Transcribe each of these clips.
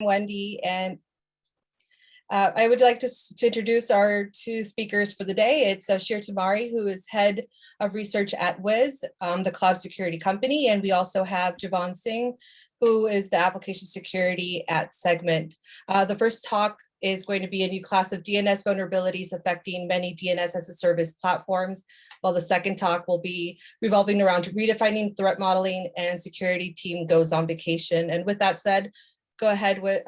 Wendy, and I would like to introduce our two speakers for the day. It's Shir Tamari, who is head of research at Wiz, the cloud security company, and we also have Javon Singh, who is the application security at Segment. The first talk is going to be a new class of DNS vulnerabilities affecting many DNS-as-a-Service platforms, while the second talk will be revolving around redefining threat modeling and security team goes on vacation. And with that said, go ahead with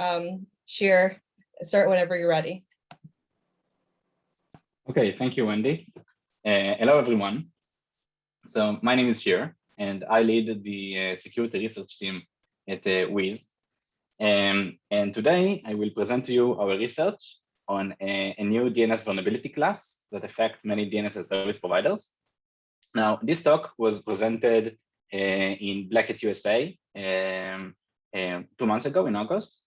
Shir. Start whenever you're ready. Okay, thank you, Wendy. Hello, everyone. So my name is Shir, and I lead the security research team at Wiz. And today I will present to you our research on a new DNS vulnerability class that affect many DNS-as-Service providers. Now, this talk was presented in Black Hat USA 2 months ago in August.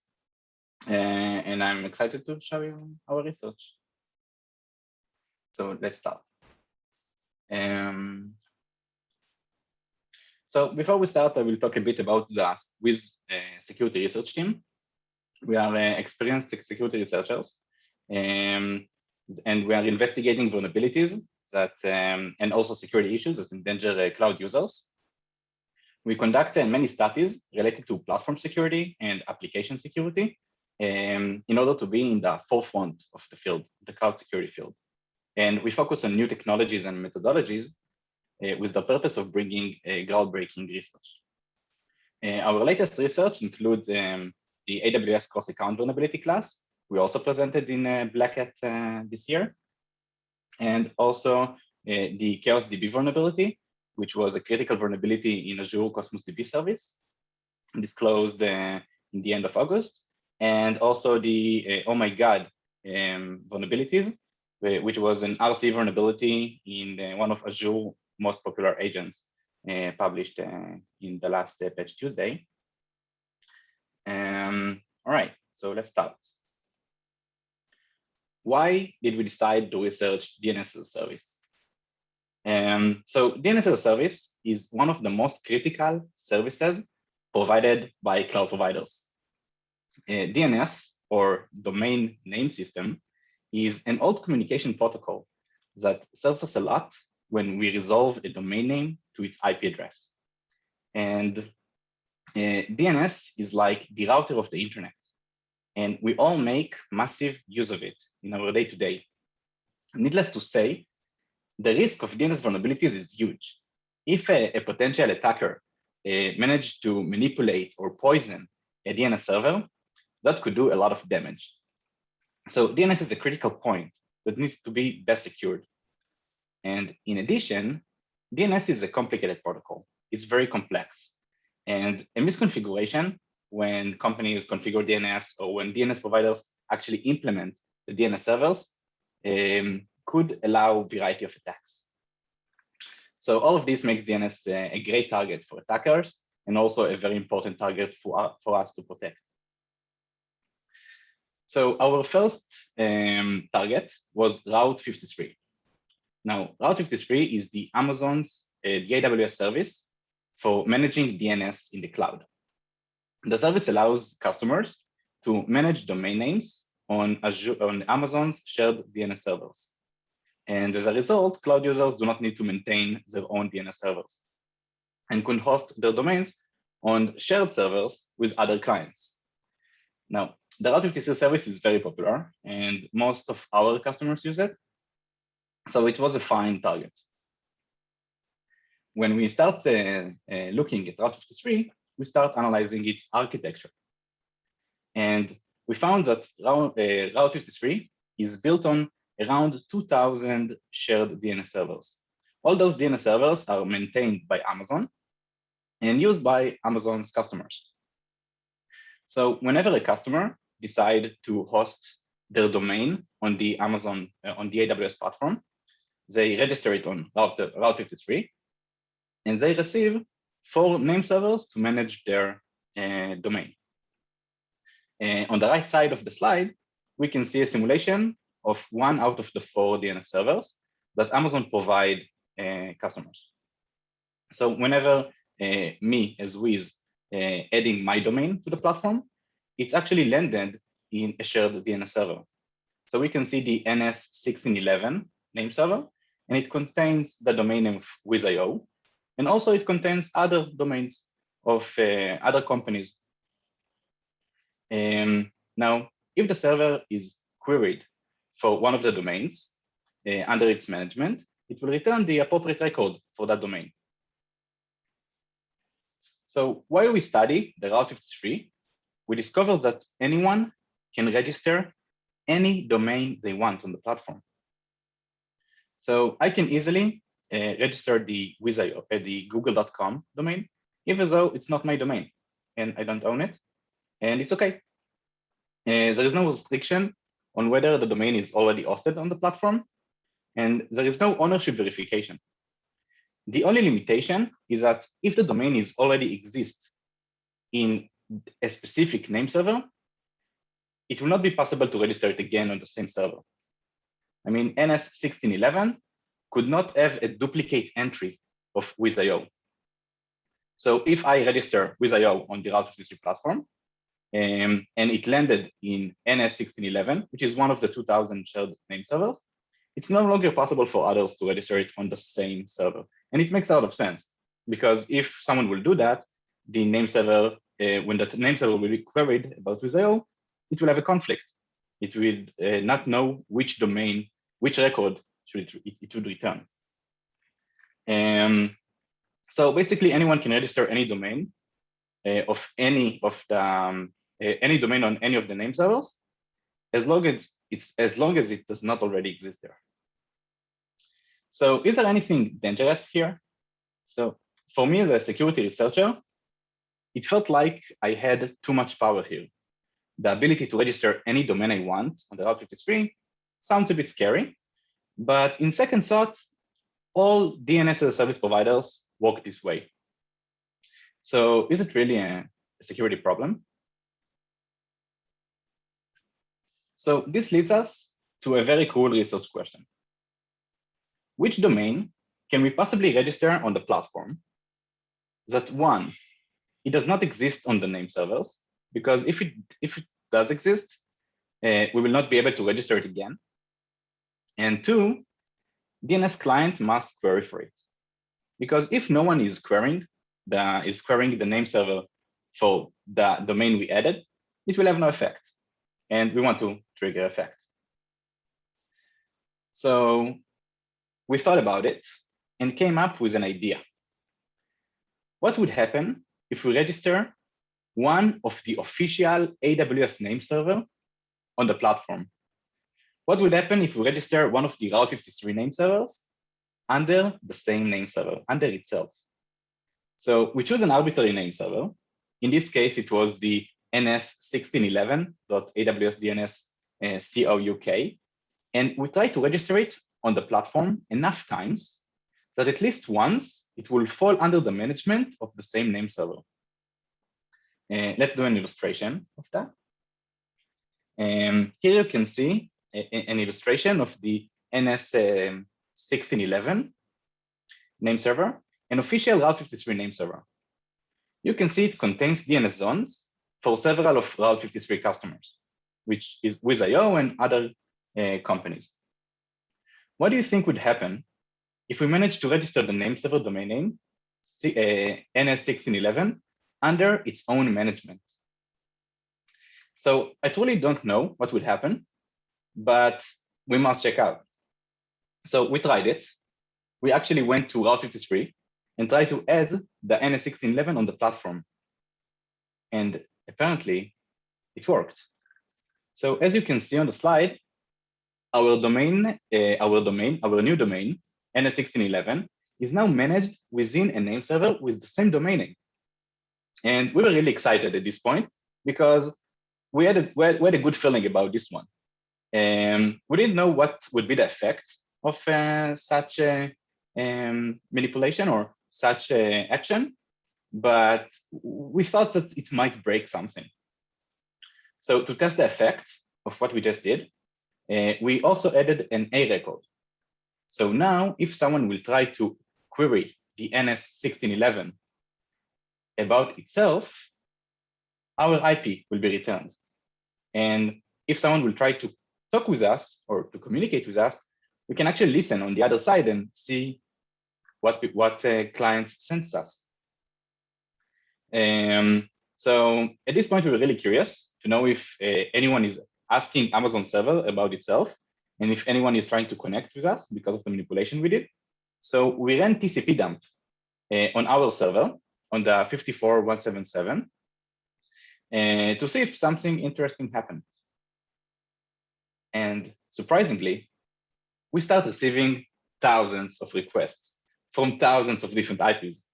And I'm excited to show you our research. So let's start. So before we start, I will talk a bit about the Wiz security research team. We are experienced security researchers, and we are investigating vulnerabilities that and also security issues that endanger cloud users. We conduct many studies related to platform security and application security, in order to be in the forefront of the field, the cloud security field. And we focus on new technologies and methodologies with the purpose of bringing groundbreaking research. Our latest research includes the AWS cross-account vulnerability class. We also presented in Black Hat this year. And also the Chaos DB vulnerability, which was a critical vulnerability in Azure Cosmos DB service, disclosed in the end of August. And also the Oh My God vulnerabilities, which was an RC vulnerability in one of Azure most popular agents published in the last Patch Tuesday. All right, so let's start. Why did we decide to research DNS-as-a-Service? So DNS-as-a-Service is one of the most critical services provided by cloud providers. DNS, or domain name system, is an old communication protocol that serves us a lot when we resolve a domain name to its IP address. And DNS is like the router of the internet, and we all make massive use of it in our day-to-day. Needless to say, the risk of DNS vulnerabilities is huge. If a potential attacker managed to manipulate or poison a DNS server, that could do a lot of damage. So DNS is a critical point that needs to be best secured. And in addition, DNS is a complicated protocol. It's very complex. And a misconfiguration when companies configure DNS or when DNS providers actually implement the DNS servers could allow a variety of attacks. So all of this makes DNS a great target for attackers and also a very important target for us to protect. So our first target was Route 53. Now, Route 53 is the Amazon's the AWS service for managing DNS in the cloud. The service allows customers to manage domain names on Amazon's shared DNS servers. And as a result, cloud users do not need to maintain their own DNS servers and can host their domains on shared servers with other clients. Now, the Route 53 service is very popular, and most of our customers use it. So it was a fine target. When we start looking at Route 53, we start analyzing its architecture. And we found that Route 53 is built on around 2,000 shared DNS servers. All those DNS servers are maintained by Amazon and used by Amazon's customers. So whenever a customer decide to host their domain on the AWS platform, they register it on Route 53, and they receive 4 name servers to manage their domain. On the right side of the slide, we can see a simulation of 1 out of the 4 DNS servers that Amazon provide customers. So whenever me as Wiz adding my domain to the platform, it's actually landed in a shared DNS server. So we can see the NS1611 name server, and it contains the domain name of Wiz.io, and also it contains other domains of other companies. Now, if the server is queried for one of the domains under its management, it will return the appropriate record for that domain. So while we study the Route 53, we discover that anyone can register any domain they want on the platform. So I can easily register the Wiz.io, the google.com domain, even though it's not my domain and I don't own it, and it's okay. There is no restriction on whether the domain is already hosted on the platform, and there is no ownership verification. The only limitation is that if the domain is already exists in a specific name server, it will not be possible to register it again on the same server. I mean, NS1611 could not have a duplicate entry of Wiz.io. So if I register Wiz.io on the Route 53 platform, and it landed in NS1611, which is one of the 2000 shared name servers, it's no longer possible for others to register it on the same server. And it makes a lot of sense, because if someone will do that, the name server, when that name server will be queried about Wiz.io, it will have a conflict. It will not know which domain, which record it should return. So basically, anyone can register any domain of any of the any domain on any of the name servers, as long as it does not already exist there. So is there anything dangerous here? So for me as a security researcher, it felt like I had too much power here. The ability to register any domain I want on the Route 53 sounds a bit scary, but in second thought, all DNS-as-a-Service providers work this way. So is it really a security problem? So this leads us to a very cool research question. Which domain can we possibly register on the platform that, one, it does not exist on the name servers, because if it does exist, we will not be able to register it again. And two, DNS client must query for it. Because if no one is querying the name server for the domain we added, it will have no effect. And we want to trigger effect. So we thought about it and came up with an idea. What would happen if we register one of the official AWS name server on the platform? What would happen if we register one of the Route 53 name servers under the same name server, under itself? So we choose an arbitrary name server. In this case, it was the ns1611.aws-dns-couk, and we try to register it on the platform enough times that at least once it will fall under the management of the same name server. Let's do an illustration of that. Here you can see an illustration of the NS1611 name server, an official Route 53 name server. You can see it contains DNS zones for several of Route 53 customers, which is Wiz.io and other companies. What do you think would happen if we managed to register the name server domain name NS1611 under its own management? So I truly don't know what would happen, but we must check out. So we tried it. We actually went to Route 53 and tried to add the NS1611 on the platform. And apparently it worked. So as you can see on the slide, our new domain, NS1611, is now managed within a name server with the same domain name. And we were really excited at this point because we had a good feeling about this one. We didn't know what would be the effect of such a manipulation or such action, but we thought that it might break something. So to test the effect of what we just did, we also added an A record. So now if someone will try to query the NS1611 about itself, our IP will be returned. And if someone will try to talk with us or to communicate with us, we can actually listen on the other side and see what clients sends us. So at this point, we were really curious to know if anyone is asking Amazon server about itself, and if anyone is trying to connect with us because of the manipulation we did. So we ran TCP dump on our server on the 54177 to see if something interesting happened. And surprisingly, we start receiving thousands of requests from thousands of different IPs.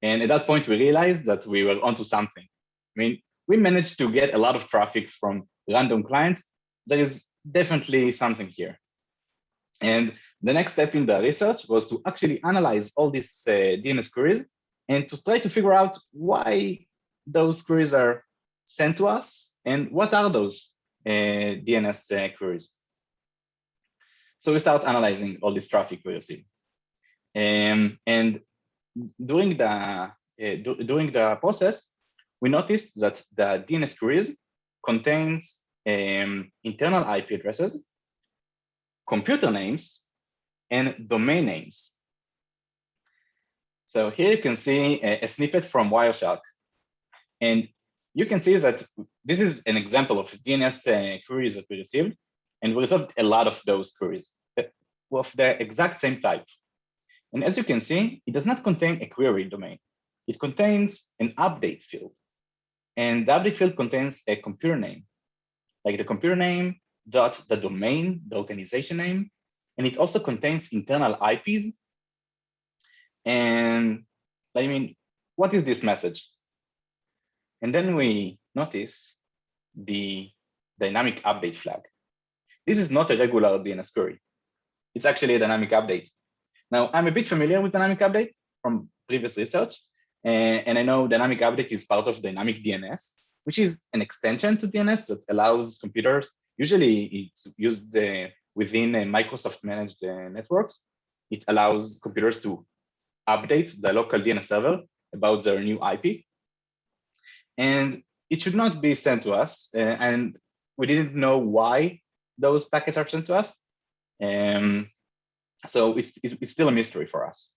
And at that point, we realized that we were onto something. I mean, we managed to get a lot of traffic from random clients. There is definitely something here. And the next step in the research was to actually analyze all these DNS queries and to try to figure out why those queries are sent to us and what are those DNS queries. So we start analyzing all this traffic we receive. And during the process, we noticed that the DNS queries contains internal IP addresses, computer names, and domain names. So here you can see a snippet from Wireshark. And you can see that this is an example of DNS queries that we received. And we received a lot of those queries of the exact same type. And as you can see, it does not contain a query domain. It contains an update field. And the update field contains a computer name, like the computer name dot the domain, the organization name. And it also contains internal IPs. And I mean, what is this message? And then we notice the dynamic update flag. This is not a regular DNS query. It's actually a dynamic update. Now, I'm a bit familiar with dynamic update from previous research, and I know dynamic update is part of dynamic DNS, which is an extension to DNS that allows computers, usually it's used within Microsoft managed networks. It allows computers to update the local DNS server about their new IP. And it should not be sent to us, and we didn't know why those packets are sent to us. So it's still a mystery for us.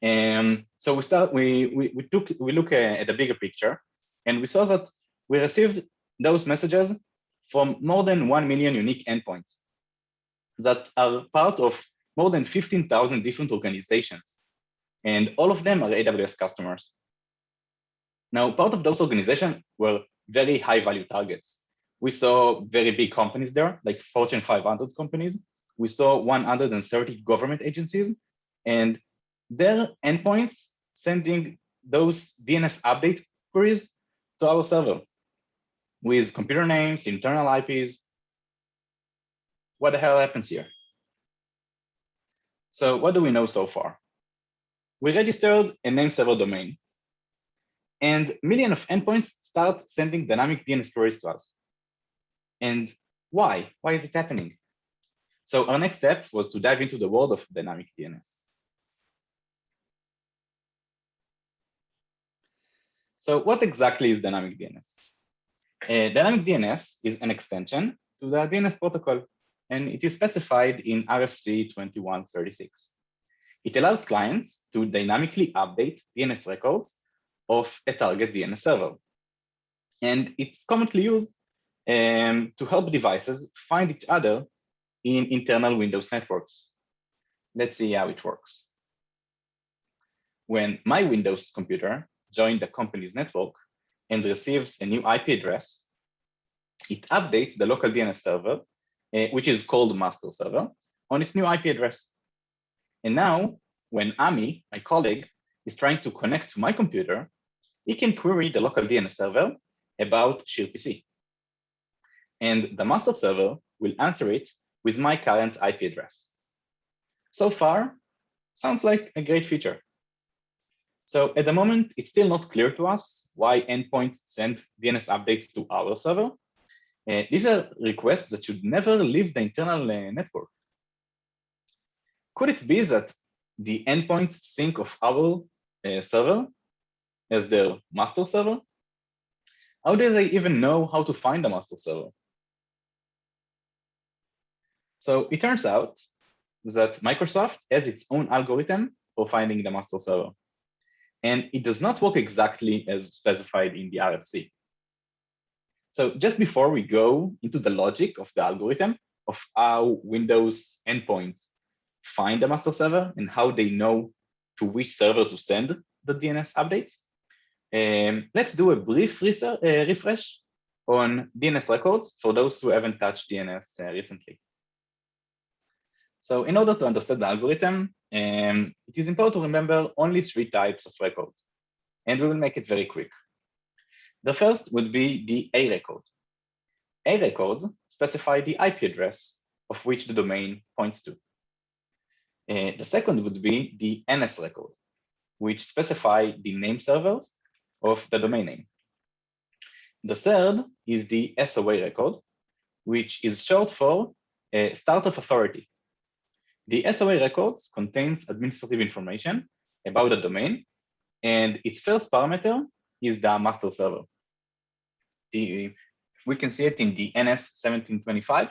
So we look at the bigger picture, and we saw that we received those messages from more than 1 million unique endpoints that are part of more than 15,000 different organizations, and all of them are AWS customers. Now, part of those organizations were very high-value targets. We saw very big companies there, like Fortune 500 companies. We saw 130 government agencies, and their endpoints sending those DNS update queries to our server with computer names, internal IPs. What the hell happens here? So what do we know so far? We registered a Nameserver domain, and millions of endpoints start sending dynamic DNS queries to us. And why? Why is it happening? So our next step was to dive into the world of dynamic DNS. So what exactly is dynamic DNS? Dynamic DNS is an extension to the DNS protocol, and it is specified in RFC 2136. It allows clients to dynamically update DNS records of a target DNS server. And it's commonly used to help devices find each other in internal Windows networks. Let's see how it works. When my Windows computer joins the company's network and receives a new IP address, it updates the local DNS server, which is called master server, on its new IP address. And now, when Ami, my colleague, is trying to connect to my computer, he can query the local DNS server about SharePC. And the master server will answer it with my current IP address. So far, sounds like a great feature. So at the moment, it's still not clear to us why endpoints send DNS updates to our server. These are requests that should never leave the internal network. Could it be that the endpoints think of our server as their master server? how do they even know how to find the master server? So it turns out that Microsoft has its own algorithm for finding the master server. And it does not work exactly as specified in the RFC. So just before we go into the logic of the algorithm of how Windows endpoints find the master server and how they know to which server to send the DNS updates, let's do a brief refresh on DNS records for those who haven't touched DNS recently. So in order to understand the algorithm, it is important to remember only 3 types of records, and we will make it very quick. The first would be the A record. A records specify the IP address of which the domain points to. The second would be the NS record, which specify the name servers of the domain name. The third is the SOA record, which is short for Start of Authority. The SOA records contains administrative information about the domain, and its first parameter is the master server. We can see it in the NS-1725.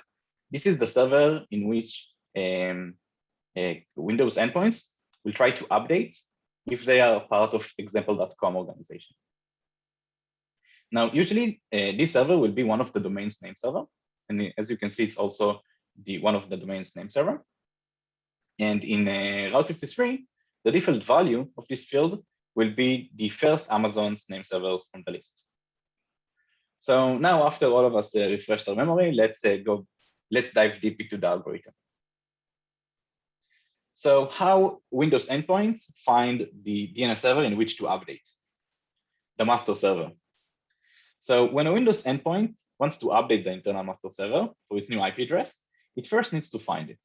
This is the server in which Windows endpoints will try to update if they are part of example.com organization. Now, usually this server will be one of the domain's name server. And as you can see, it's also one of the domain's name server. And in Route 53, the default value of this field will be the first Amazon's name servers on the list. So now, after all of us refreshed our memory, let's dive deep into the algorithm. So how Windows endpoints find the DNS server in which to update? The master server. So when a Windows endpoint wants to update the internal master server for its new IP address, it first needs to find it.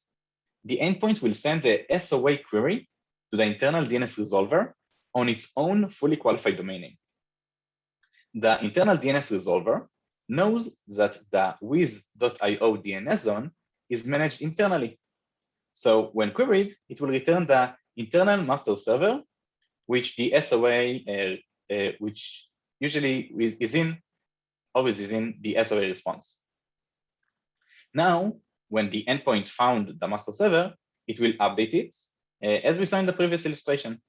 The endpoint will send a SOA query to the internal DNS resolver on its own fully qualified domain name. The internal DNS resolver knows that the wiz.io DNS zone is managed internally. So when queried, it will return the internal master server, which the SOA, which usually always is in the SOA response. Now, when the endpoint found the master server, it will update it, as we saw in the previous illustration,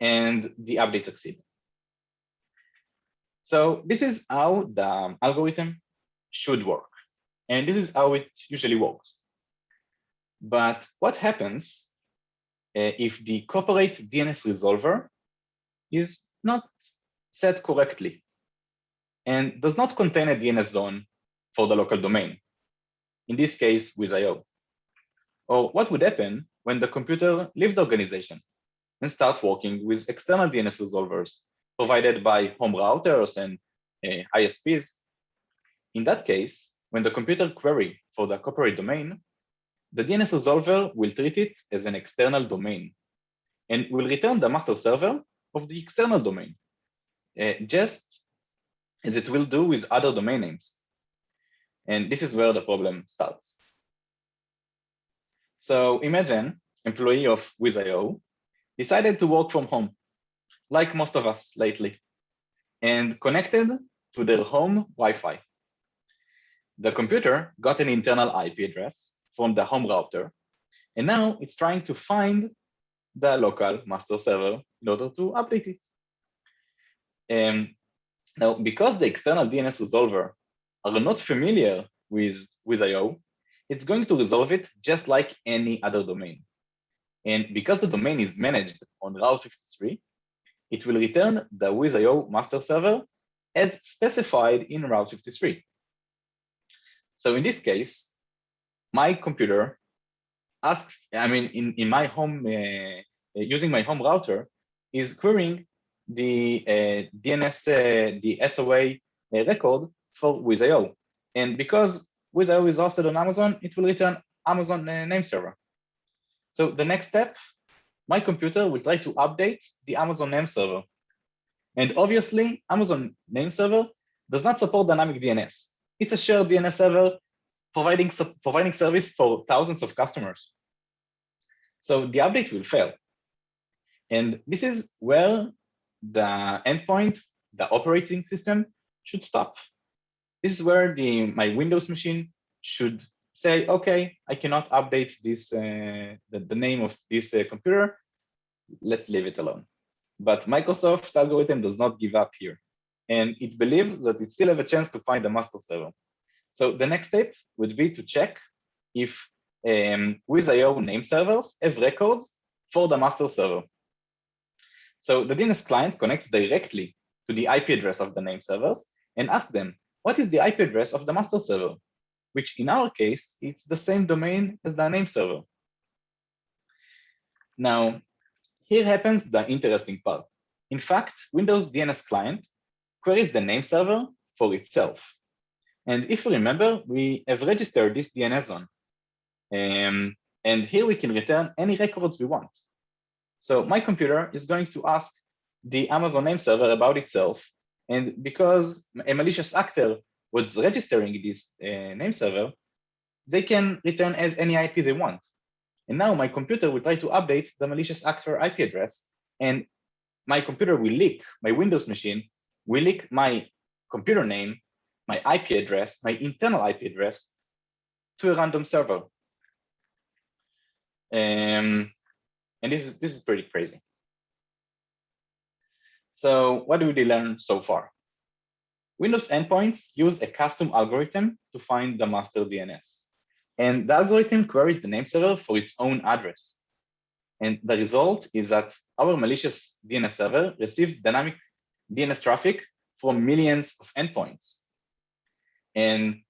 and the update succeed. So this is how the algorithm should work, and this is how it usually works. But what happens if the corporate DNS resolver is not set correctly and does not contain a DNS zone for the local domain? In this case, wiz.io. Or what would happen when the computer leaves the organization and starts working with external DNS resolvers provided by home routers and ISPs? In that case, when the computer query for the corporate domain, the DNS resolver will treat it as an external domain and will return the master server of the external domain, just as it will do with other domain names. And this is where the problem starts. So imagine employee of wiz.io decided to work from home, like most of us lately, and connected to their home Wi-Fi. The computer got an internal IP address from the home router, and now it's trying to find the local master server in order to update it. Now, because the external DNS resolver are not familiar with wiz.io, it's going to resolve it just like any other domain. And because the domain is managed on Route 53, it will return the wiz.io master server as specified in Route 53. So in this case, my computer asks, in my home, using my home router, is querying the the SOA record for wiz.io. And because wiz.io is hosted on Amazon, it will return Amazon Nameserver. So the next step, my computer will try to update the Amazon Nameserver. And obviously, Amazon Nameserver does not support dynamic DNS. It's a shared DNS server providing service for thousands of customers. So the update will fail. And this is where the endpoint the operating system should stop. This is where my Windows machine should say, okay, I cannot update this the name of this computer. Let's leave it alone. But Microsoft algorithm does not give up here. And it believes that it still have a chance to find the master server. So the next step would be to check if Wiz.io name servers have records for the master server. So the DNS client connects directly to the IP address of the name servers and asks them, what is the IP address of the master server? Which in our case, it's the same domain as the name server. Now, here happens the interesting part. In fact, Windows DNS client queries the name server for itself. And if you remember, we have registered this DNS zone. And here we can return any records we want. So my computer is going to ask the Amazon name server about itself. And because a malicious actor was registering this name server, they can return as any IP they want. And now my computer will try to update the malicious actor IP address. And my computer will leak, my Windows machine will leak my computer name, my IP address, my internal IP address to a random server. And this is pretty crazy. So what did we learn so far? Windows endpoints use a custom algorithm to find the master DNS. And the algorithm queries the name server for its own address. And the result is that our malicious DNS server receives dynamic DNS traffic from millions of endpoints. And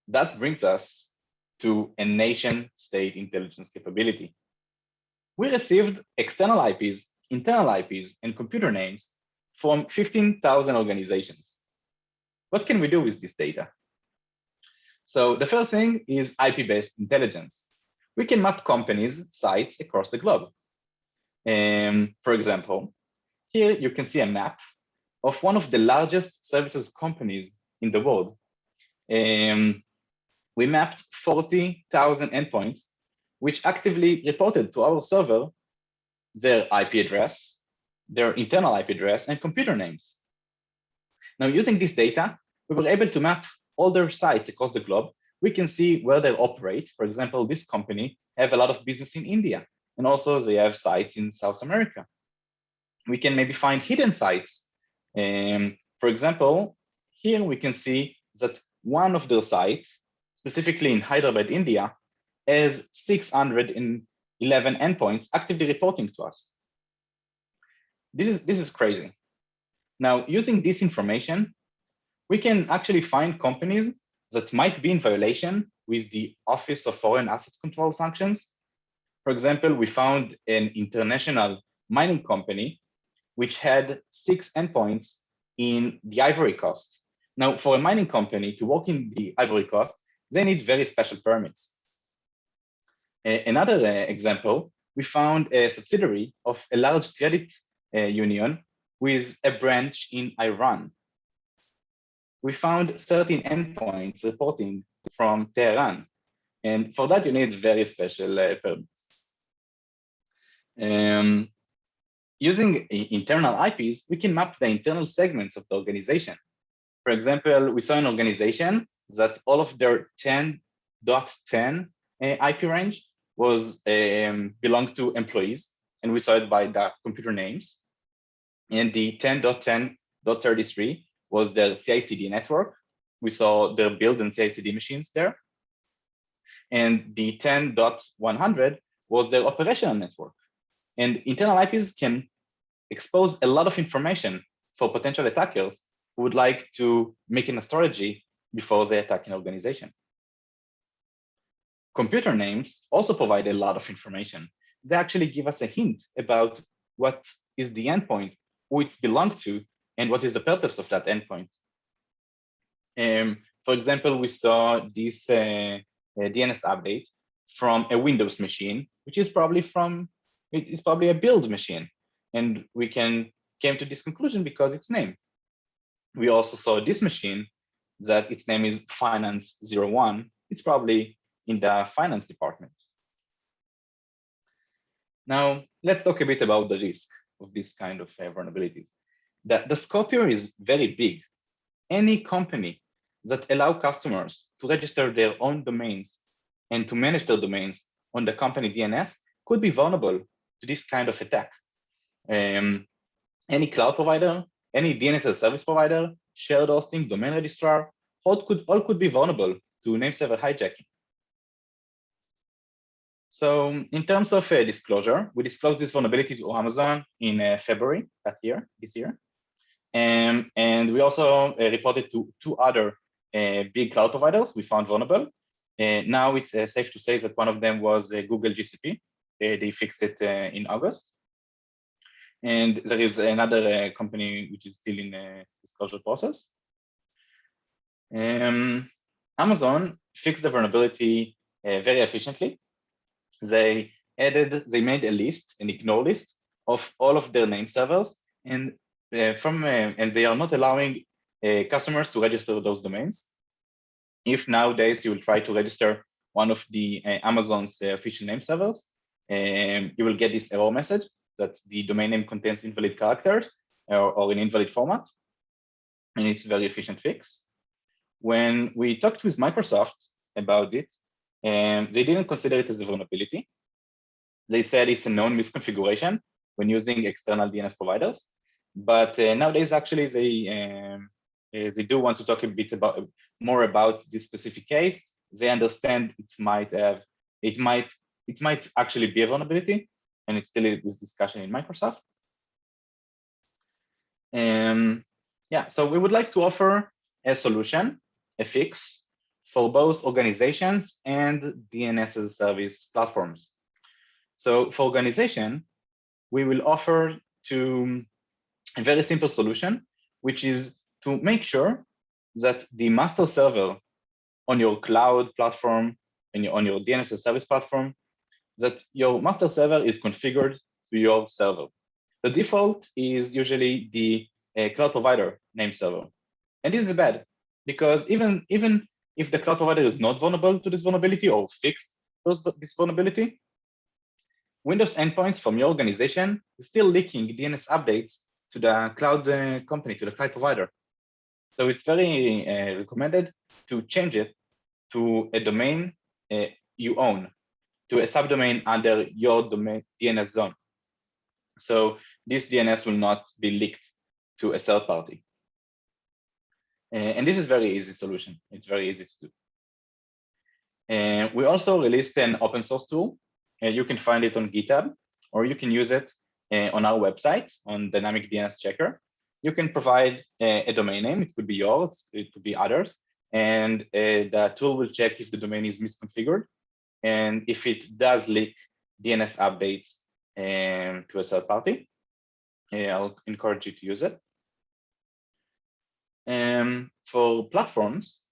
that brings us to a nation-state intelligence capability. We received external IPs, internal IPs, and computer names from 15,000 organizations. What can we do with this data? So the first thing is IP-based intelligence. We can map companies' sites across the globe. For example, here you can see a map of one of the largest services companies in the world. We mapped 40,000 endpoints, which actively reported to our server their IP address, their internal IP address, and computer names. Now, using this data, we were able to map all their sites across the globe. We can see where they operate. For example, this company have a lot of business in India, and also they have sites in South America. We can maybe find hidden sites. For example, here we can see that one of their sites, specifically in Hyderabad, India, has 611 endpoints actively reporting to us. This is crazy. Now, using this information, we can actually find companies that might be in violation with the Office of Foreign Assets Control sanctions. For example, we found an international mining company which had 6 endpoints in the Ivory Coast. Now, for a mining company to work in the Ivory Coast, they need very special permits. Another example, we found a subsidiary of a large credit union with a branch in Iran. We found 13 endpoints reporting from Tehran. And for that, you need very special permits. Using internal IPs, we can map the internal segments of the organization. For example, we saw an organization that all of their 10.10 IP range was belonged to employees, and we saw it by the computer names. And the 10.10.33 was their CI/CD network. We saw their build and CI/CD machines there. And the 10.100 was their operational network. And internal IPs can expose a lot of information for potential attackers who would like to make a strategy before they attack an organization. Computer names also provide a lot of information. They actually give us a hint about what is the endpoint, who it's belonged to, and what is the purpose of that endpoint. For example, we saw this DNS update from a Windows machine, which is probably it's probably a build machine. And we came to this conclusion because its name. We also saw this machine that its name is Finance01. It's probably in the finance department. Now, let's talk a bit about the risk of this kind of vulnerabilities. the scope here is very big. Any company that allow customers to register their own domains and to manage their domains on the company DNS could be vulnerable to this kind of attack. Any cloud provider, any DNS-as-a-Service provider, shared hosting, domain registrar, all could be vulnerable to Nameserver hijacking. So in terms of disclosure, we disclosed this vulnerability to Amazon in February this year. And we also reported to two other big cloud providers we found vulnerable. Now it's safe to say that one of them was Google GCP. They fixed it in August. And there is another company which is still in the disclosure process. Amazon fixed the vulnerability very efficiently. They made a list, an ignore list of all of their name servers, and they are not allowing customers to register those domains. If nowadays you will try to register one of the Amazon's official name servers, you will get this error message that the domain name contains invalid characters or an invalid format, and it's a very efficient fix. When we talked with Microsoft about it, they didn't consider it as a vulnerability. They said it's a known misconfiguration when using external DNS providers. But nowadays, actually, they do want to talk a bit more about this specific case. They understand it might actually be a vulnerability, and it's still this discussion in Microsoft. Yeah, so we would like to offer a solution, a fix for both organizations and DNS-as-a-Service platforms. So for organization, we will offer a very simple solution, which is to make sure that the master server on your cloud platform and on your DNS-as-a-Service platform, that your master server is configured to your server. The default is usually the cloud provider name server. And this is bad because even if the cloud provider is not vulnerable to this vulnerability or fixed this vulnerability, Windows endpoints from your organization is still leaking DNS updates to the cloud company, to the cloud provider. So it's very recommended to change it to a domain you own, to a subdomain under your domain DNS zone. So this DNS will not be leaked to a third party. And this is a very easy solution. It's very easy to do. We also released an open source tool. You can find it on GitHub, or you can use it on our website on Dynamic DNS Checker. You can provide a domain name. It could be yours, it could be others. And the tool will check if the domain is misconfigured. And if it does leak DNS updates to a third party, I'll encourage you to use it. For platforms,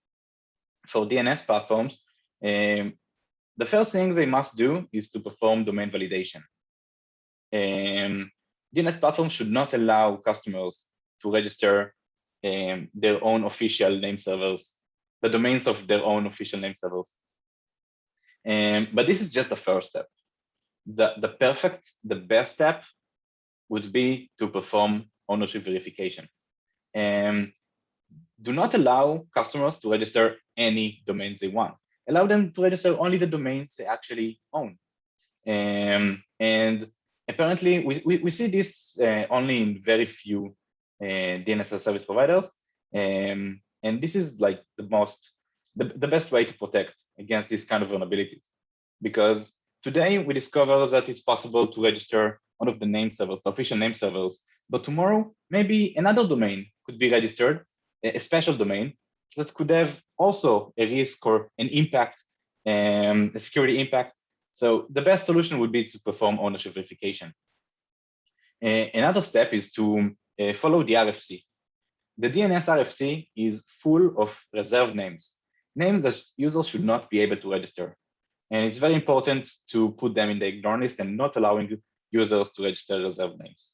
for DNS platforms, the first thing they must do is to perform domain validation. DNS platforms should not allow customers to register their own official name servers, the domains of their own official name servers. But this is just the first step. The best step would be to perform ownership verification. Do not allow customers to register any domains they want. Allow them to register only the domains they actually own. And apparently, we see this only in very few DNS-as-a-Service providers. And this is like the best way to protect against these kind of vulnerabilities. Because today we discover that it's possible to register one of the name servers, the official name servers. But tomorrow, maybe another domain could be registered, a special domain that could have also a risk or an impact, a security impact. So the best solution would be to perform ownership verification. Another step is to follow the RFC. The DNS RFC is full of reserved names that users should not be able to register. And it's very important to put them in the ignore list and not allowing users to register reserved names.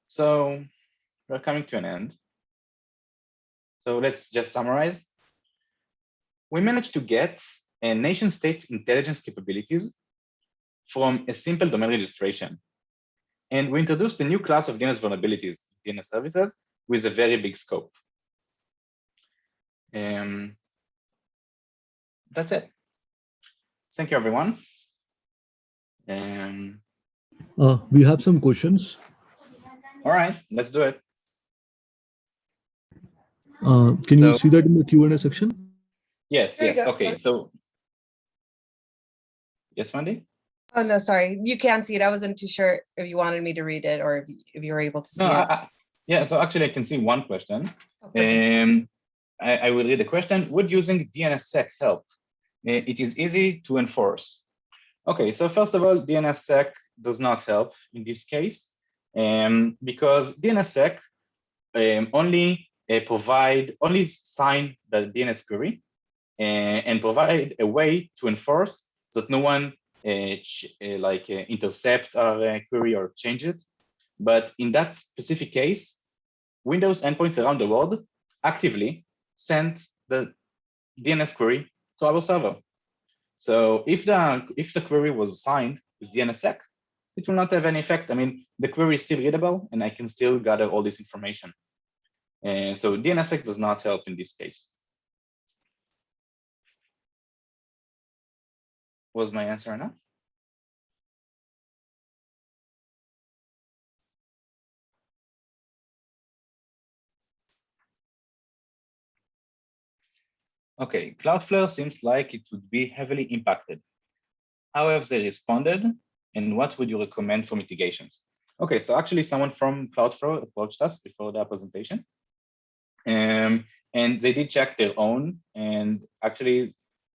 So we're coming to an end. So let's just summarize. We managed to get a nation-state intelligence capabilities from a simple domain registration. And we introduced a new class of DNS vulnerabilities, DNS services, with a very big scope. That's it. Thank you, everyone. We have some questions. All right, let's do it. Can you see that in the Q&A section? Yes, yes. Okay, so yes, Mandy? Oh, no, sorry. You can see it. I wasn't too sure if you wanted me to read it or if you were able to see it. Yeah, so actually I can see one question. Oh, I will read the question. Would using DNSSEC help? It is easy to enforce. Okay, so first of all, DNSSEC does not help in this case because DNSSEC only sign the DNS query and provide a way to enforce that no one intercept our query or change it. But in that specific case, Windows endpoints around the world actively send the DNS query to our server. So if the query was signed with DNSSEC, it will not have any effect. I mean, the query is still readable, and I can still gather all this information. So DNSSEC does not help in this case. Was my answer enough? Okay, Cloudflare seems like it would be heavily impacted. How have they responded, and what would you recommend for mitigations? Okay, so actually someone from Cloudflare approached us before the presentation, and they did check their own, and actually,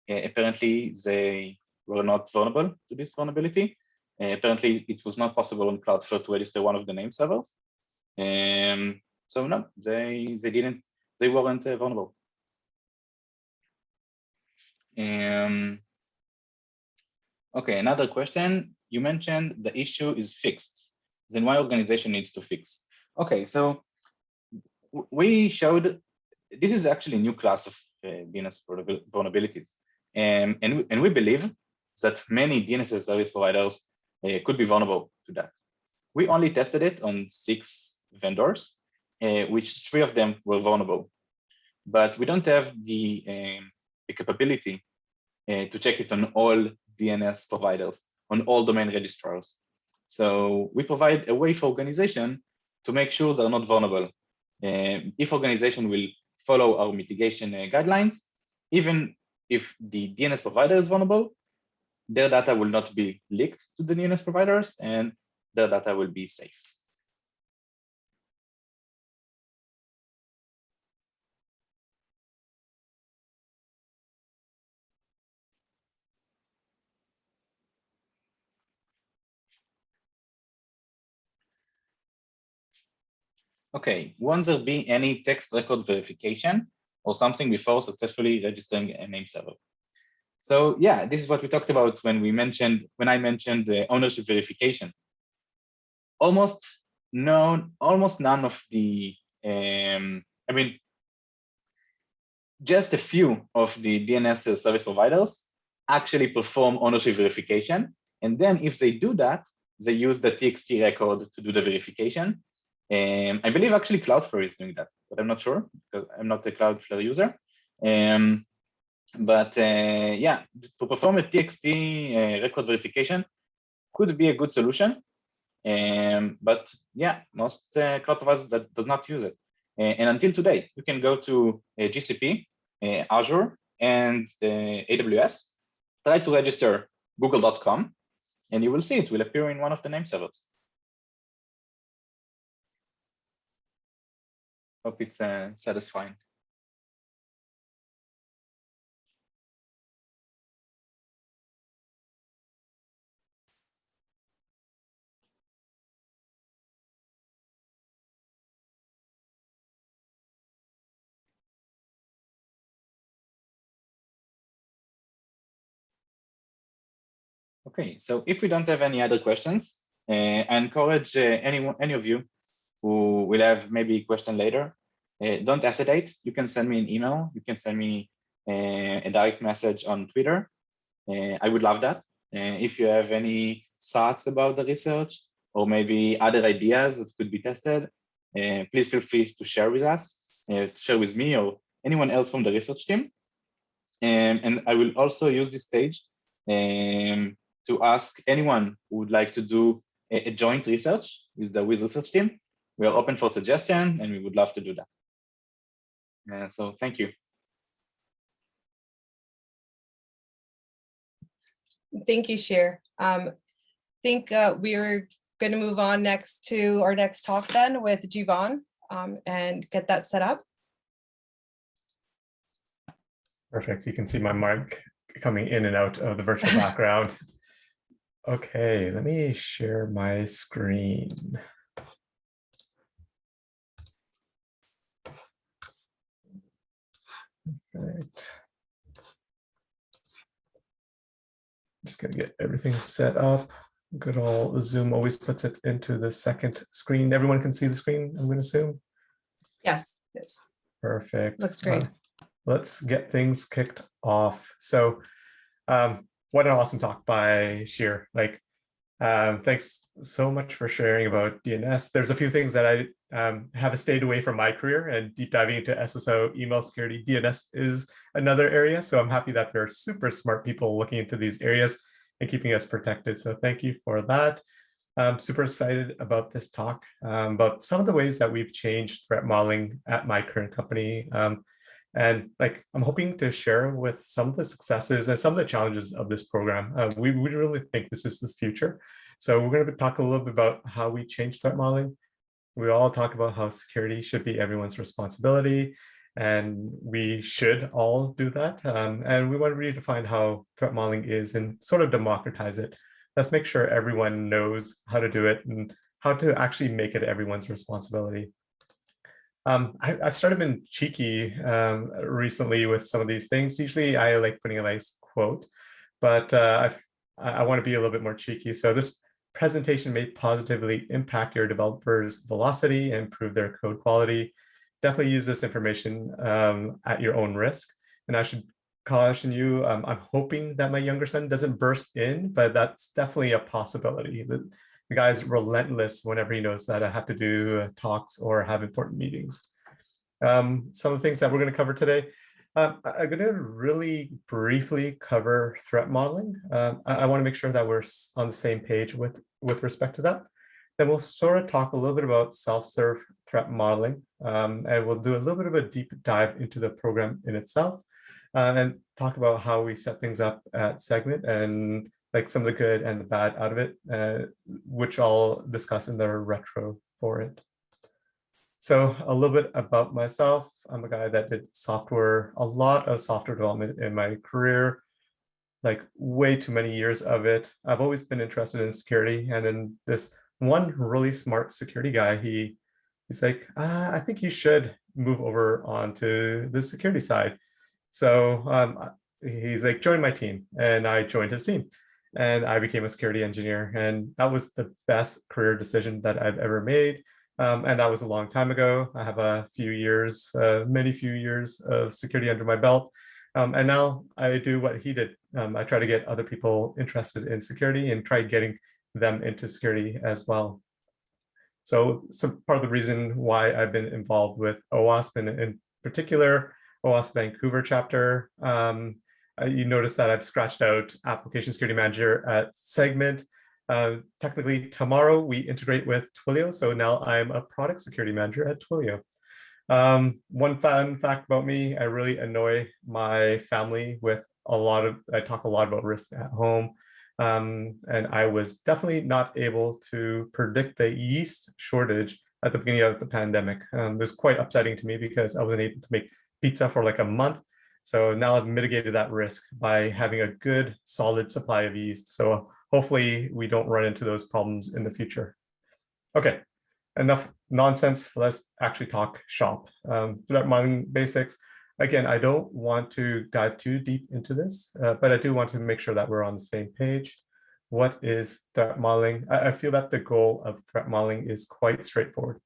apparently they were not vulnerable to this vulnerability. Apparently, it was not possible on Cloudflare to register one of the name servers. So no, they weren't vulnerable. Okay, another question. You mentioned the issue is fixed. Then why organization needs to fix? Okay, so we showed this is actually a new class of DNS vulnerabilities, and we believe that many DNS-as-a-Service providers could be vulnerable to that. We only tested it on 6 vendors, which 3 of them were vulnerable, but we don't have the capability to check it on all DNS providers, on all domain registrars. So we provide a way for organization to make sure they're not vulnerable. If organization will follow our mitigation guidelines, even if the DNS provider is vulnerable, their data will not be leaked to the DNS providers and their data will be safe. Okay, won't there be any text record verification or something before successfully registering a name server? So yeah, this is what we talked about when I mentioned the ownership verification. Almost none of the, just a few of the DNS service providers actually perform ownership verification. And then if they do that, they use the TXT record to do the verification. I believe actually Cloudflare is doing that, but I'm not sure because I'm not a Cloudflare user. Yeah, to perform a TXT record verification could be a good solution. But yeah, most cloud providers that does not use it. And until today, you can go to GCP, Azure, and AWS, try to register google.com, and you will see it will appear in one of the name servers. Hope it's satisfying. Okay, so if we don't have any other questions, I encourage any of you who will have maybe a question later, don't hesitate. You can send me an email. You can send me a direct message on Twitter. I would love that. If you have any thoughts about the research or maybe other ideas that could be tested, please feel free to share with us, share with me or anyone else from the research team. And I will also use this stage to ask anyone who would like to do a joint research with the Wiz research team. We are open for suggestion and we would love to do that. So thank you. Thank you, Shir. I think we're going to move on next to our next talk then with Jivan and get that set up. Perfect. You can see my mic coming in and out of the virtual background. Okay, let me share my screen. Perfect. Just gonna get everything set up. Good old Zoom always puts it into the second screen. Everyone can see the screen, I'm gonna assume? Yes, yes. Perfect. Looks great. Let's get things kicked off. So what an awesome talk by Shir. Thanks so much for sharing about DNS. There's a few things that I have stayed away from my career, and deep diving into SSO, email security, DNS is another area. So I'm happy that there are super smart people looking into these areas and keeping us protected. So thank you for that. I'm super excited about this talk, about some of the ways that we've changed threat modeling at my current company. And I'm hoping to share with some of the successes and some of the challenges of this program. We really think this is the future. So we're going to talk a little bit about how we change threat modeling. We all talk about how security should be everyone's responsibility, and we should all do that. And we want to redefine how threat modeling is and sort of democratize it. Let's make sure everyone knows how to do it and how to actually make it everyone's responsibility. I've started being cheeky recently with some of these things. Usually I like putting a nice quote, but I want to be a little bit more cheeky. So this presentation may positively impact your developers' velocity and improve their code quality. Definitely use this information at your own risk. And I should caution you, I'm hoping that my younger son doesn't burst in, but that's definitely a possibility. The guy's relentless whenever he knows that I have to do talks or have important meetings. Some of the things that we're going to cover today, I'm going to really briefly cover threat modeling. I want to make sure that we're on the same page with respect to that. Then we'll sort of talk a little bit about self-serve threat modeling, and we'll do a little bit of a deep dive into the program in itself, and talk about how we set things up at Segment and some of the good and the bad out of it, which I'll discuss in the retro for it. So a little bit about myself. I'm a guy that did a lot of software development in my career, way too many years of it. I've always been interested in security. And then this one really smart security guy, he's like, I think you should move over onto the security side. So he's like, join my team. And I joined his team. And I became a security engineer. And that was the best career decision that I've ever made. And that was a long time ago. I have a few years, many few years of security under my belt. And now I do what he did. I try to get other people interested in security and try getting them into security as well. So some part of the reason why I've been involved with OWASP, and in particular, OWASP Vancouver chapter, you notice that I've scratched out application security manager at Segment. Technically, tomorrow we integrate with Twilio. So now I'm a product security manager at Twilio. One fun fact about me, I really annoy my family with I talk a lot about risk at home. And I was definitely not able to predict the yeast shortage at the beginning of the pandemic. It was quite upsetting to me because I wasn't able to make pizza for a month. So now I've mitigated that risk by having a good, solid supply of yeast. So hopefully we don't run into those problems in the future. Okay, enough nonsense. Let's actually talk shop. Threat modeling basics. Again, I don't want to dive too deep into this, but I do want to make sure that we're on the same page. What is threat modeling? I feel that the goal of threat modeling is quite straightforward.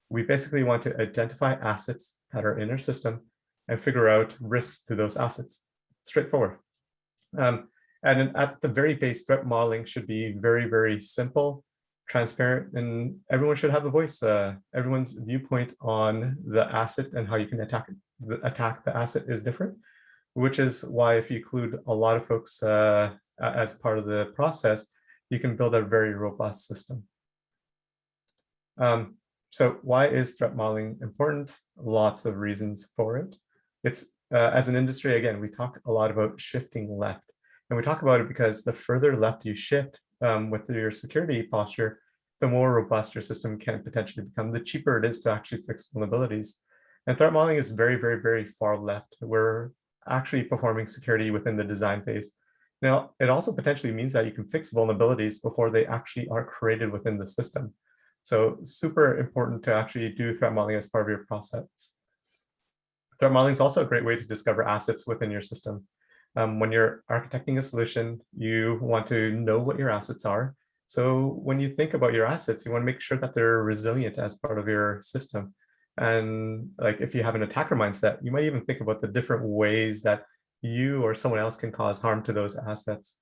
We basically want to identify assets that are in our system and figure out risks to those assets. Straightforward. And at the very base, threat modeling should be very, very simple. transparent, and everyone should have a voice. Everyone's viewpoint on the asset and how you can attack the asset is different, which is why if you include a lot of folks as part of the process, you can build a very robust system. So why is threat modeling important? Lots of reasons for it. It's as an industry, again, we talk a lot about shifting left. And we talk about it because the further left you shift with your security posture, the more robust your system can potentially become, the cheaper it is to actually fix vulnerabilities. And threat modeling is very, very, very far left. We're actually performing security within the design phase. Now, it also potentially means that you can fix vulnerabilities before they actually are created within the system. So super important to actually do threat modeling as part of your process. Threat modeling is also a great way to discover assets within your system. When you're architecting a solution, you want to know what your assets are. So when you think about your assets, you want to make sure that they're resilient as part of your system. And like if you have an attacker mindset, you might even think about the different ways that you or someone else can cause harm to those assets.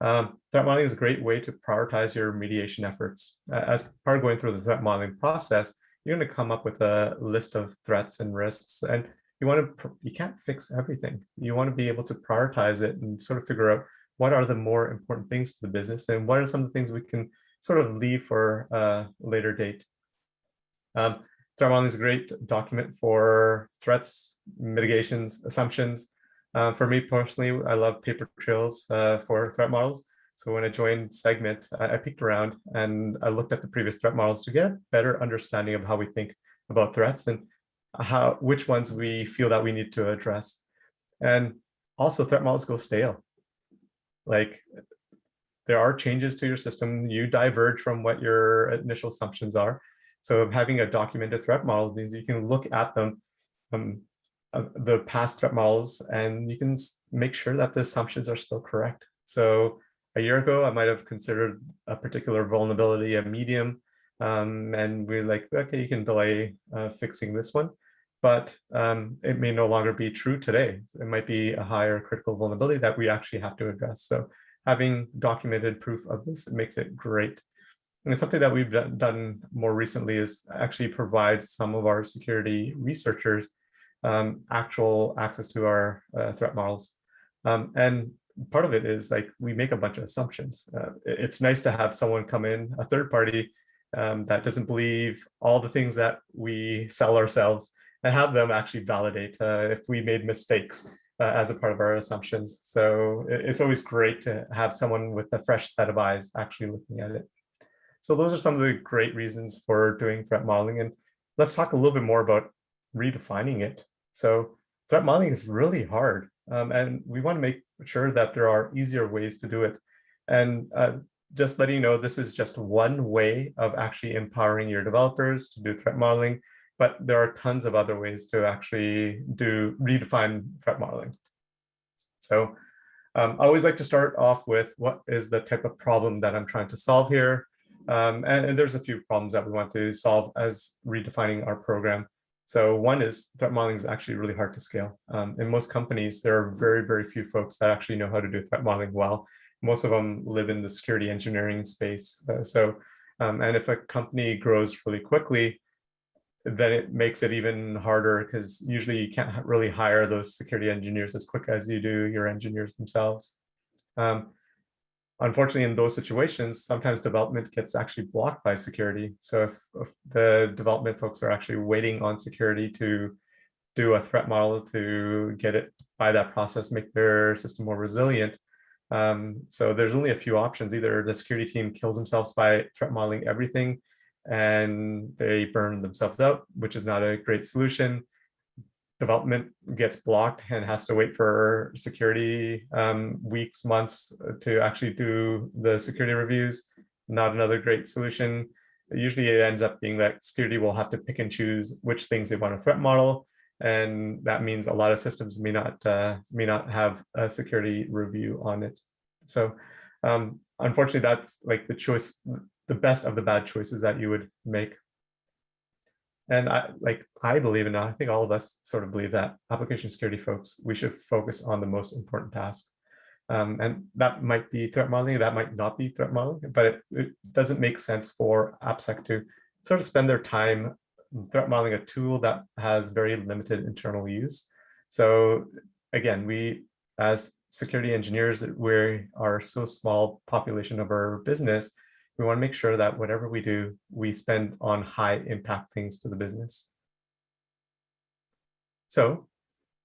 Threat modeling is a great way to prioritize your remediation efforts. As part of going through the threat modeling process, you're going to come up with a list of threats and risks, and you can't fix everything. You want to be able to prioritize it and sort of figure out what are the more important things to the business and what are some of the things we can sort of leave for a later date. Threat modeling is a great document for threats, mitigations, assumptions. For me personally, I love paper trails for threat models. So when I joined Segment, I peeked around and I looked at the previous threat models to get a better understanding of how we think about threats and which ones we feel that we need to address. And also threat models go stale. Like there are changes to your system, you diverge from what your initial assumptions are. So having a documented threat model means you can look at them, the past threat models, and you can make sure that the assumptions are still correct. So a year ago, I might have considered a particular vulnerability a medium, and we're like, okay, you can delay fixing this one, but it may no longer be true today. It might be a higher critical vulnerability that we actually have to address. So having documented proof of this makes it great. And it's something that we've done more recently is actually provide some of our security researchers actual access to our threat models. And part of it is like we make a bunch of assumptions. It's nice to have someone come in, a third party that doesn't believe all the things that we sell ourselves, and have them actually validate if we made mistakes as a part of our assumptions. So it's always great to have someone with a fresh set of eyes actually looking at it. So those are some of the great reasons for doing threat modeling. And let's talk a little bit more about redefining it. So threat modeling is really hard. And we want to make sure that there are easier ways to do it. And just letting you know, this is just one way of actually empowering your developers to do threat modeling, but there are tons of other ways to actually redefine threat modeling. So I always like to start off with what is the type of problem that I'm trying to solve here. And there's a few problems that we want to solve as redefining our program. So one is threat modeling is actually really hard to scale. In most companies, there are very, very few folks that actually know how to do threat modeling well. Most of them live in the security engineering space. And if a company grows really quickly, then it makes it even harder because usually you can't really hire those security engineers as quick as you do your engineers themselves. Unfortunately, in those situations, sometimes development gets actually blocked by security. So if the development folks are actually waiting on security to do a threat model to get it by that process, make their system more resilient. So there's only a few options. Either the security team kills themselves by threat modeling everything and they burn themselves out, which is not a great solution. Development gets blocked and has to wait for security weeks, months to actually do the security reviews. Not another great solution. Usually it ends up being that security will have to pick and choose which things they want to threat model. And that means a lot of systems may not have a security review on it. So unfortunately, that's like the choice, the best of the bad choices that you would make. And I believe, and I think all of us sort of believe that application security folks, we should focus on the most important task. And that might be threat modeling, that might not be threat modeling, but it doesn't make sense for AppSec to sort of spend their time threat modeling a tool that has very limited internal use. So again, we as security engineers, we are so small population of our business, we want to make sure that whatever we do, we spend on high impact things to the business. So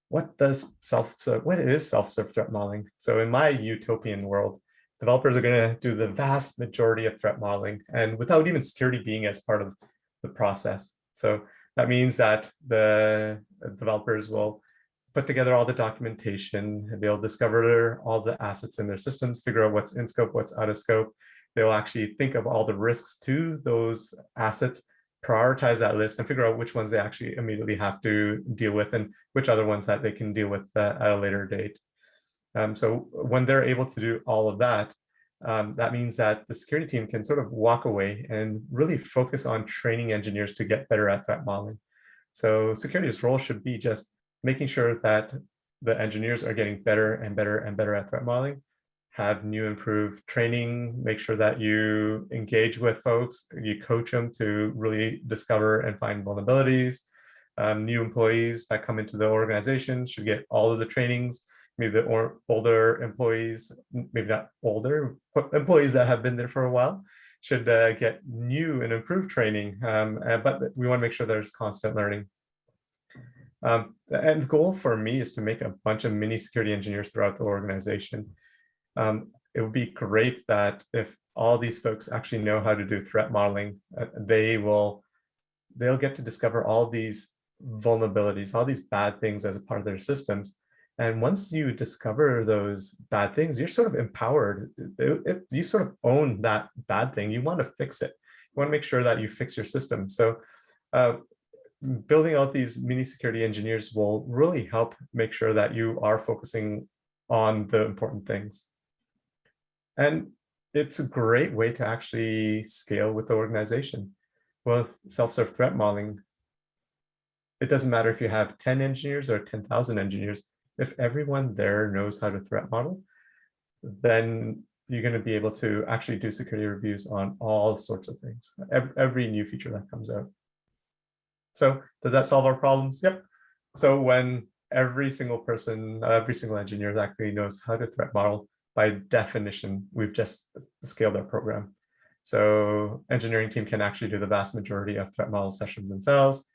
what is self-serve threat modeling? So in my utopian world, developers are going to do the vast majority of threat modeling, and without even security being as part of the process. So that means that the developers will put together all the documentation, they'll discover all the assets in their systems, figure out what's in scope, what's out of scope. They'll actually think of all the risks to those assets, prioritize that list, and figure out which ones they actually immediately have to deal with and which other ones that they can deal with at a later date. So when they're able to do all of that, that means that the security team can sort of walk away and really focus on training engineers to get better at threat modeling. So security's role should be just making sure that the engineers are getting better and better and better at threat modeling, have new improved training, make sure that you engage with folks, you coach them to really discover and find vulnerabilities. New employees that come into the organization should get all of the trainings. Maybe the older employees, maybe not older, but employees that have been there for a while should get new and improved training. But we want to make sure there's constant learning. And the goal for me is to make a bunch of mini security engineers throughout the organization. It would be great that if all these folks actually know how to do threat modeling, they'll get to discover all these vulnerabilities, all these bad things as a part of their systems. And once you discover those bad things, you're sort of empowered. You sort of own that bad thing. You want to fix it. You want to make sure that you fix your system. So building out these mini security engineers will really help make sure that you are focusing on the important things. And it's a great way to actually scale with the organization. With self-serve threat modeling, it doesn't matter if you have 10 engineers or 10,000 engineers. If everyone there knows how to threat model, then you're going to be able to actually do security reviews on all sorts of things, every new feature that comes out. So does that solve our problems? Yep. So when every single person, every single engineer actually knows how to threat model, by definition, we've just scaled our program. So engineering team can actually do the vast majority of threat model sessions themselves.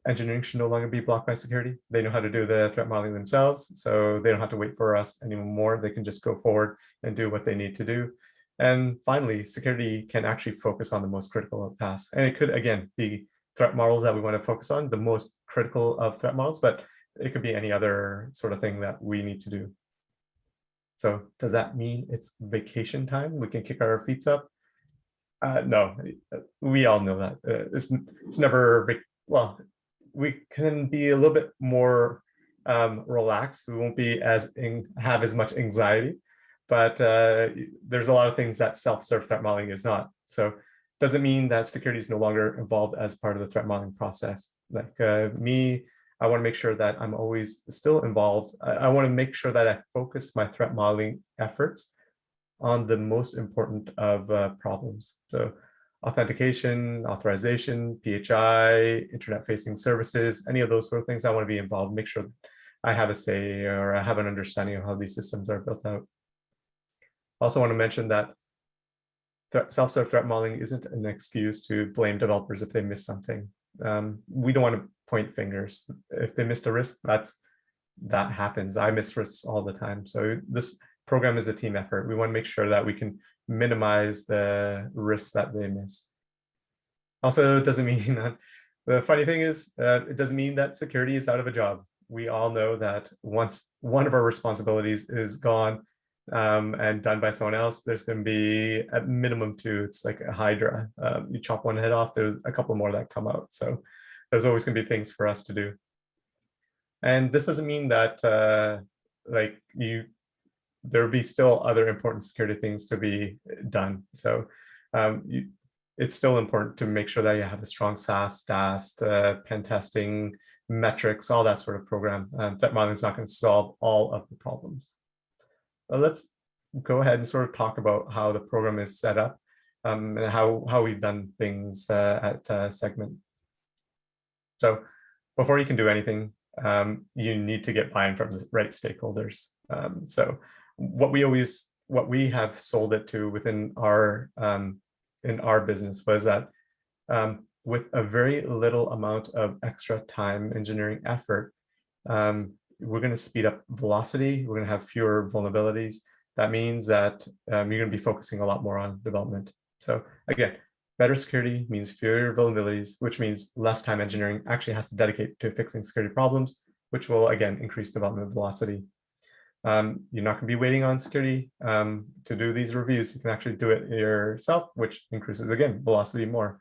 Engineering should no longer be blocked by security. They know how to do the threat modeling themselves, so they don't have to wait for us anymore. They can just go forward and do what they need to do. And finally, security can actually focus on the most critical of tasks. And it could, again, be threat models that we want to focus on, the most critical of threat models, but it could be any other sort of thing that we need to do. So does that mean it's vacation time? We can kick our feet up? No, we all know that. It's never, well, we can be a little bit more relaxed. We won't be have as much anxiety, but there's a lot of things that self-serve threat modeling is not. So doesn't mean that security is no longer involved as part of the threat modeling process. Like me, I want to make sure that I'm always still involved. I want to make sure that I focus my threat modeling efforts on the most important of problems. So authentication, authorization, PHI, internet-facing services, any of those sort of things, I want to be involved, make sure I have a say or I have an understanding of how these systems are built out. I also want to mention that self-serve threat modeling isn't an excuse to blame developers if they miss something. We don't want to point fingers. If they missed a risk, that happens. I miss risks all the time. So this program is a team effort. We want to make sure that we can minimize the risks that they miss. Also, it doesn't mean that, the funny thing is, it doesn't mean that security is out of a job. We all know that once one of our responsibilities is gone and done by someone else, there's going to be at minimum two. It's like a hydra. You chop one head off, there's a couple more that come out. So there's always going to be things for us to do. And this doesn't mean that there'll be still other important security things to be done. So it's still important to make sure that you have a strong SaaS, DAST, pen testing, metrics, all that sort of program. Threat modeling is not going to solve all of the problems. let's go ahead and sort of talk about how the program is set up and how we've done things at Segment. So before you can do anything, you need to get buy-in from the right stakeholders. So what we have sold it to within our in our business was that with a very little amount of extra time engineering effort, we're going to speed up velocity. We're going to have fewer vulnerabilities. That means that you're going to be focusing a lot more on development. So again, better security means fewer vulnerabilities, which means less time engineering actually has to dedicate to fixing security problems, which will again increase development velocity. You're not going to be waiting on security to do these reviews. You can actually do it yourself, which increases again velocity more.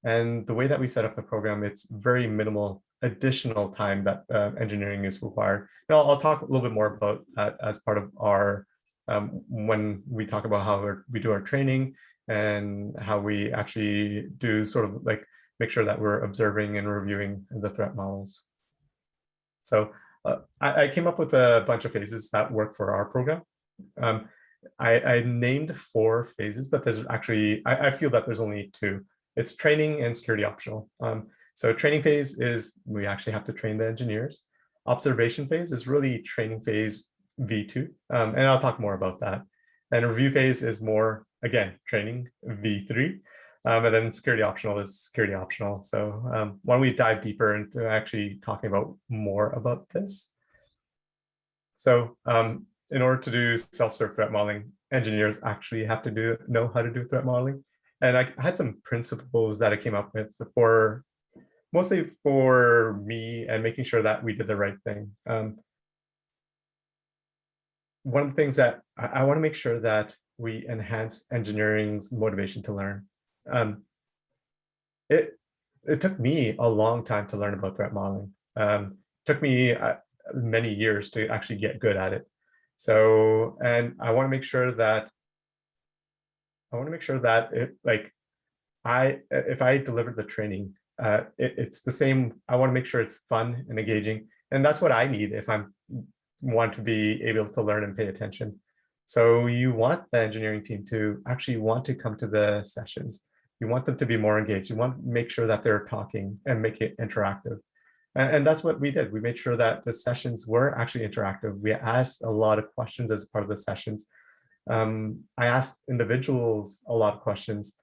And the way that we set up the program, it's very minimal additional time that engineering is required. Now, I'll talk a little bit more about that as part of our when we talk about how we do our training and how we actually do sort of like make sure that we're observing and reviewing the threat models. So I came up with a bunch of phases that work for our program. I named 4 phases, but there's actually, I feel that there's only 2. It's training and security optional. So training phase is we actually have to train the engineers. Observation phase is really training phase V2, and I'll talk more about that. And review phase is more, again, training V3. And then security optional is security optional. So why don't we dive deeper into actually talking about more about this? So in order to do self-serve threat modeling, engineers actually have to know how to do threat modeling. And I had some principles that I came up with for mostly for me and making sure that we did the right thing. One of the things that I want to make sure that we enhance engineering's motivation to learn. It took me a long time to learn about threat modeling. It took me many years to actually get good at it. So, and I want to make sure that if I deliver the training, it's the same. I want to make sure it's fun and engaging, and that's what I need if I want to be able to learn and pay attention. So you want the engineering team to actually want to come to the sessions. You want them to be more engaged. You want to make sure that they're talking and make it interactive. And that's what we did. We made sure that the sessions were actually interactive. We asked a lot of questions as part of the sessions. I asked individuals a lot of questions.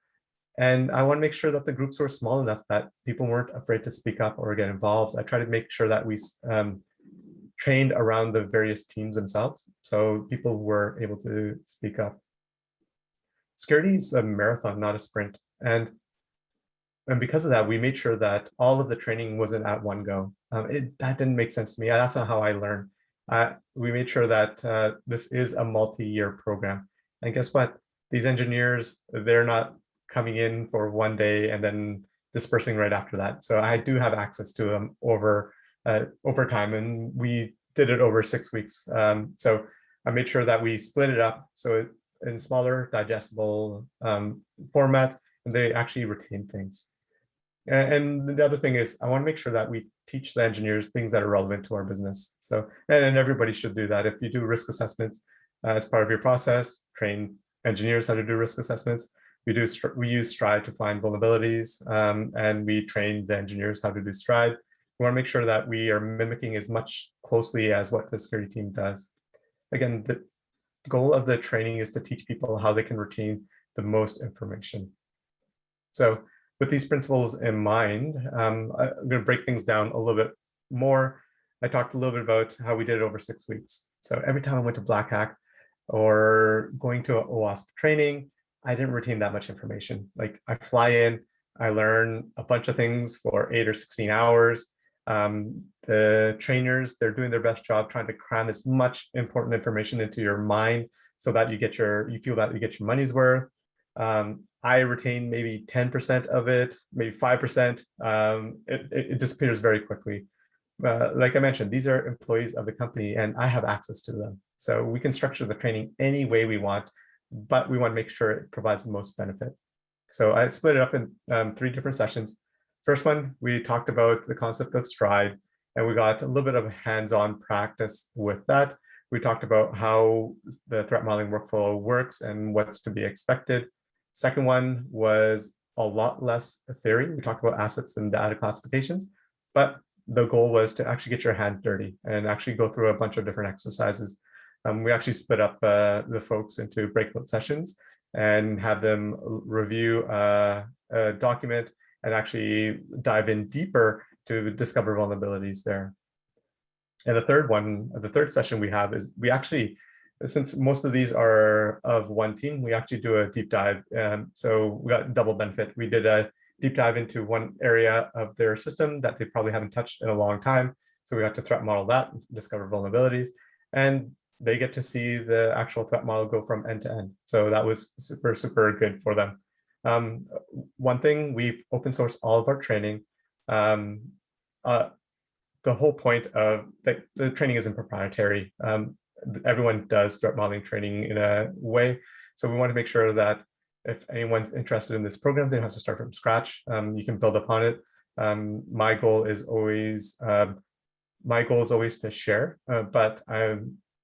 And I want to make sure that the groups were small enough that people weren't afraid to speak up or get involved. I try to make sure that we trained around the various teams themselves, so people were able to speak up. Security is a marathon, not a sprint. And because of that, we made sure that all of the training wasn't at one go. That didn't make sense to me. That's not how I learn. We made sure that this is a multi-year program. And guess what? These engineers, they're not coming in for one day and then dispersing right after that. So I do have access to them over time, and we did it over 6 weeks. So I made sure that we split it up so in smaller, digestible format, and they actually retain things. And the other thing is I want to make sure that we teach the engineers things that are relevant to our business. So, and everybody should do that. If you do risk assessments as part of your process, train engineers how to do risk assessments. We use Stride to find vulnerabilities, and we train the engineers how to do Stride. We want to make sure that we are mimicking as much closely as what the security team does. Again, the goal of the training is to teach people how they can retain the most information. So with these principles in mind, I'm going to break things down a little bit more. I talked a little bit about how we did it over 6 weeks. So every time I went to Black Hat or going to an OWASP training, I didn't retain that much information. Like I fly in, I learn a bunch of things for 8 or 16 hours. The trainers, they're doing their best job trying to cram as much important information into your mind so that you feel that you get your money's worth. I retain maybe 10% of it, maybe 5%. It disappears very quickly. Like I mentioned, these are employees of the company and I have access to them. So we can structure the training any way we want, but we want to make sure it provides the most benefit. So I split it up in 3 different sessions. First one, we talked about the concept of Stride, and we got a little bit of hands-on practice with that. We talked about how the threat modeling workflow works and what's to be expected. Second one was a lot less theory. We talked about assets and data classifications, but the goal was to actually get your hands dirty and actually go through a bunch of different exercises. We actually split up the folks into breakout sessions and have them review a document and actually dive in deeper to discover vulnerabilities there. And the third session we have is we actually, since most of these are of one team, we actually do a deep dive. So we got double benefit. We did a deep dive into one area of their system that they probably haven't touched in a long time. So we got to threat model that, discover vulnerabilities, and they get to see the actual threat model go from end to end. So that was super, super good for them. One thing, we've open sourced all of our training. The whole point of the training isn't proprietary. Everyone does threat modeling training in a way. So we want to make sure that if anyone's interested in this program, they don't have to start from scratch. You can build upon it. My goal is always to share, but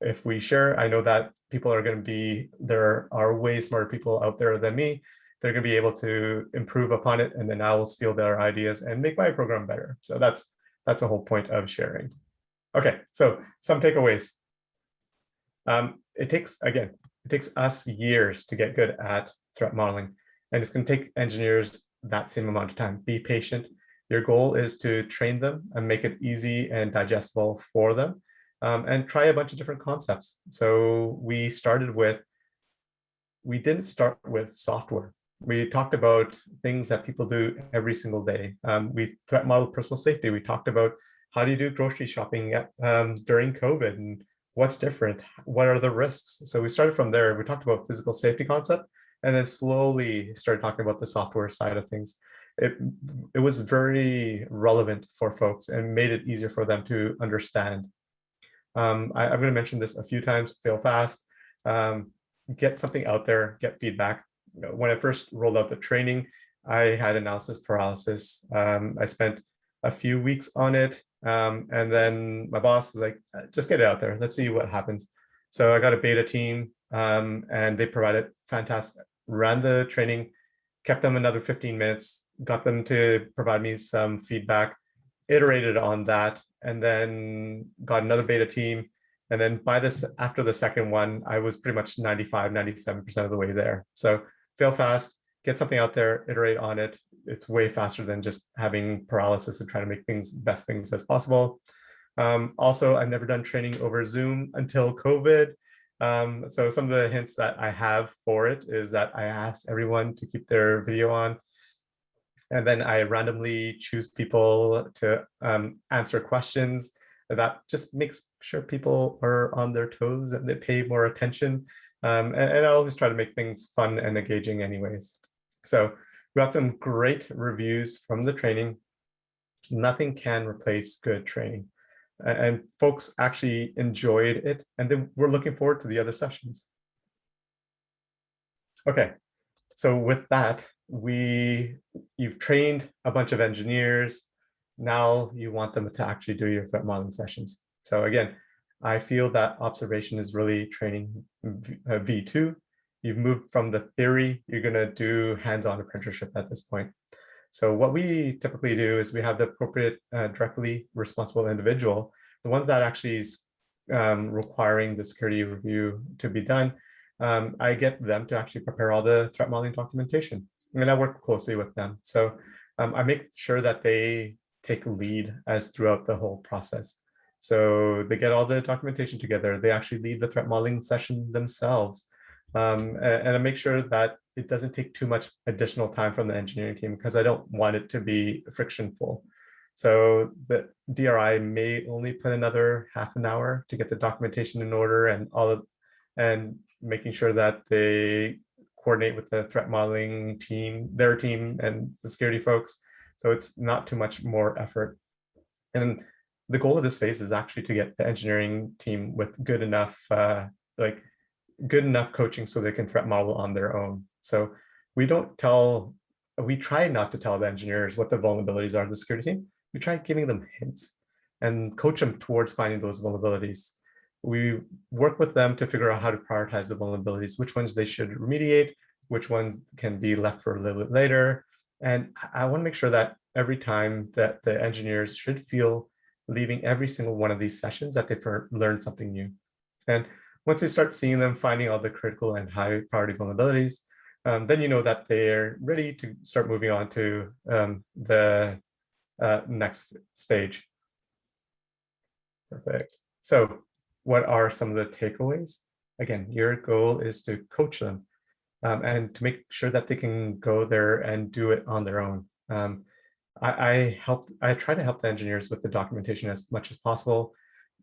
if we share, I know that people are going to be, there are way smarter people out there than me. They're going to be able to improve upon it, and then I will steal their ideas and make my program better. So that's the whole point of sharing. Okay, so some takeaways. It takes us years to get good at threat modeling, and it's going to take engineers that same amount of time. Be patient. Your goal is to train them and make it easy and digestible for them, and try a bunch of different concepts. So we didn't start with software. We talked about things that people do every single day. We threat modeled personal safety. We talked about how do you do grocery shopping during COVID and what's different? What are the risks? So we started from there. We talked about physical safety concept and then slowly started talking about the software side of things. It was very relevant for folks and made it easier for them to understand. I'm going to mention this a few times, fail fast, get something out there, get feedback. When I first rolled out the training, I had analysis paralysis. I spent a few weeks on it. And then my boss was like, just get it out there. Let's see what happens. So I got a beta team and they provided fantastic, ran the training, kept them another 15 minutes, got them to provide me some feedback, iterated on that, and then got another beta team. And then after the second one, I was pretty much 95, 97% of the way there. So fail fast, get something out there, iterate on it. It's way faster than just having paralysis and trying to make things best things as possible. Also, I've never done training over Zoom until COVID. So some of the hints that I have for it is that I ask everyone to keep their video on. And then I randomly choose people to answer questions. That just makes sure people are on their toes and they pay more attention. And I always try to make things fun and engaging anyways. So we got some great reviews from the training. Nothing can replace good training. And folks actually enjoyed it. And then we're looking forward to the other sessions. Okay, so with that, you've trained a bunch of engineers. Now you want them to actually do your threat modeling sessions. So again, I feel that observation is really training V2. You've moved from the theory, you're going to do hands-on apprenticeship at this point. So what we typically do is we have the appropriate directly responsible individual, the one that actually is requiring the security review to be done. I get them to actually prepare all the threat modeling documentation, and I work closely with them. So I make sure that they take lead as throughout the whole process. So they get all the documentation together. They actually lead the threat modeling session themselves. And I make sure that it doesn't take too much additional time from the engineering team because I don't want it to be frictionful. So the DRI may only put another half an hour to get the documentation in order and making sure that they coordinate with the threat modeling team, their team, and the security folks. So it's not too much more effort. And the goal of this phase is actually to get the engineering team with good enough coaching so they can threat model on their own. So we try not to tell the engineers what the vulnerabilities are of the security team. We try giving them hints and coach them towards finding those vulnerabilities. we work with them to figure out how to prioritize the vulnerabilities, which ones they should remediate, which ones can be left for a little bit later. And I want to make sure that every time that the engineers should feel leaving every single one of these sessions that they've learned something new. And once you start seeing them finding all the critical and high priority vulnerabilities, then you know that they're ready to start moving on to the next stage. Perfect. So what are some of the takeaways? Again, your goal is to coach them and to make sure that they can go there and do it on their own. I try to help the engineers with the documentation as much as possible.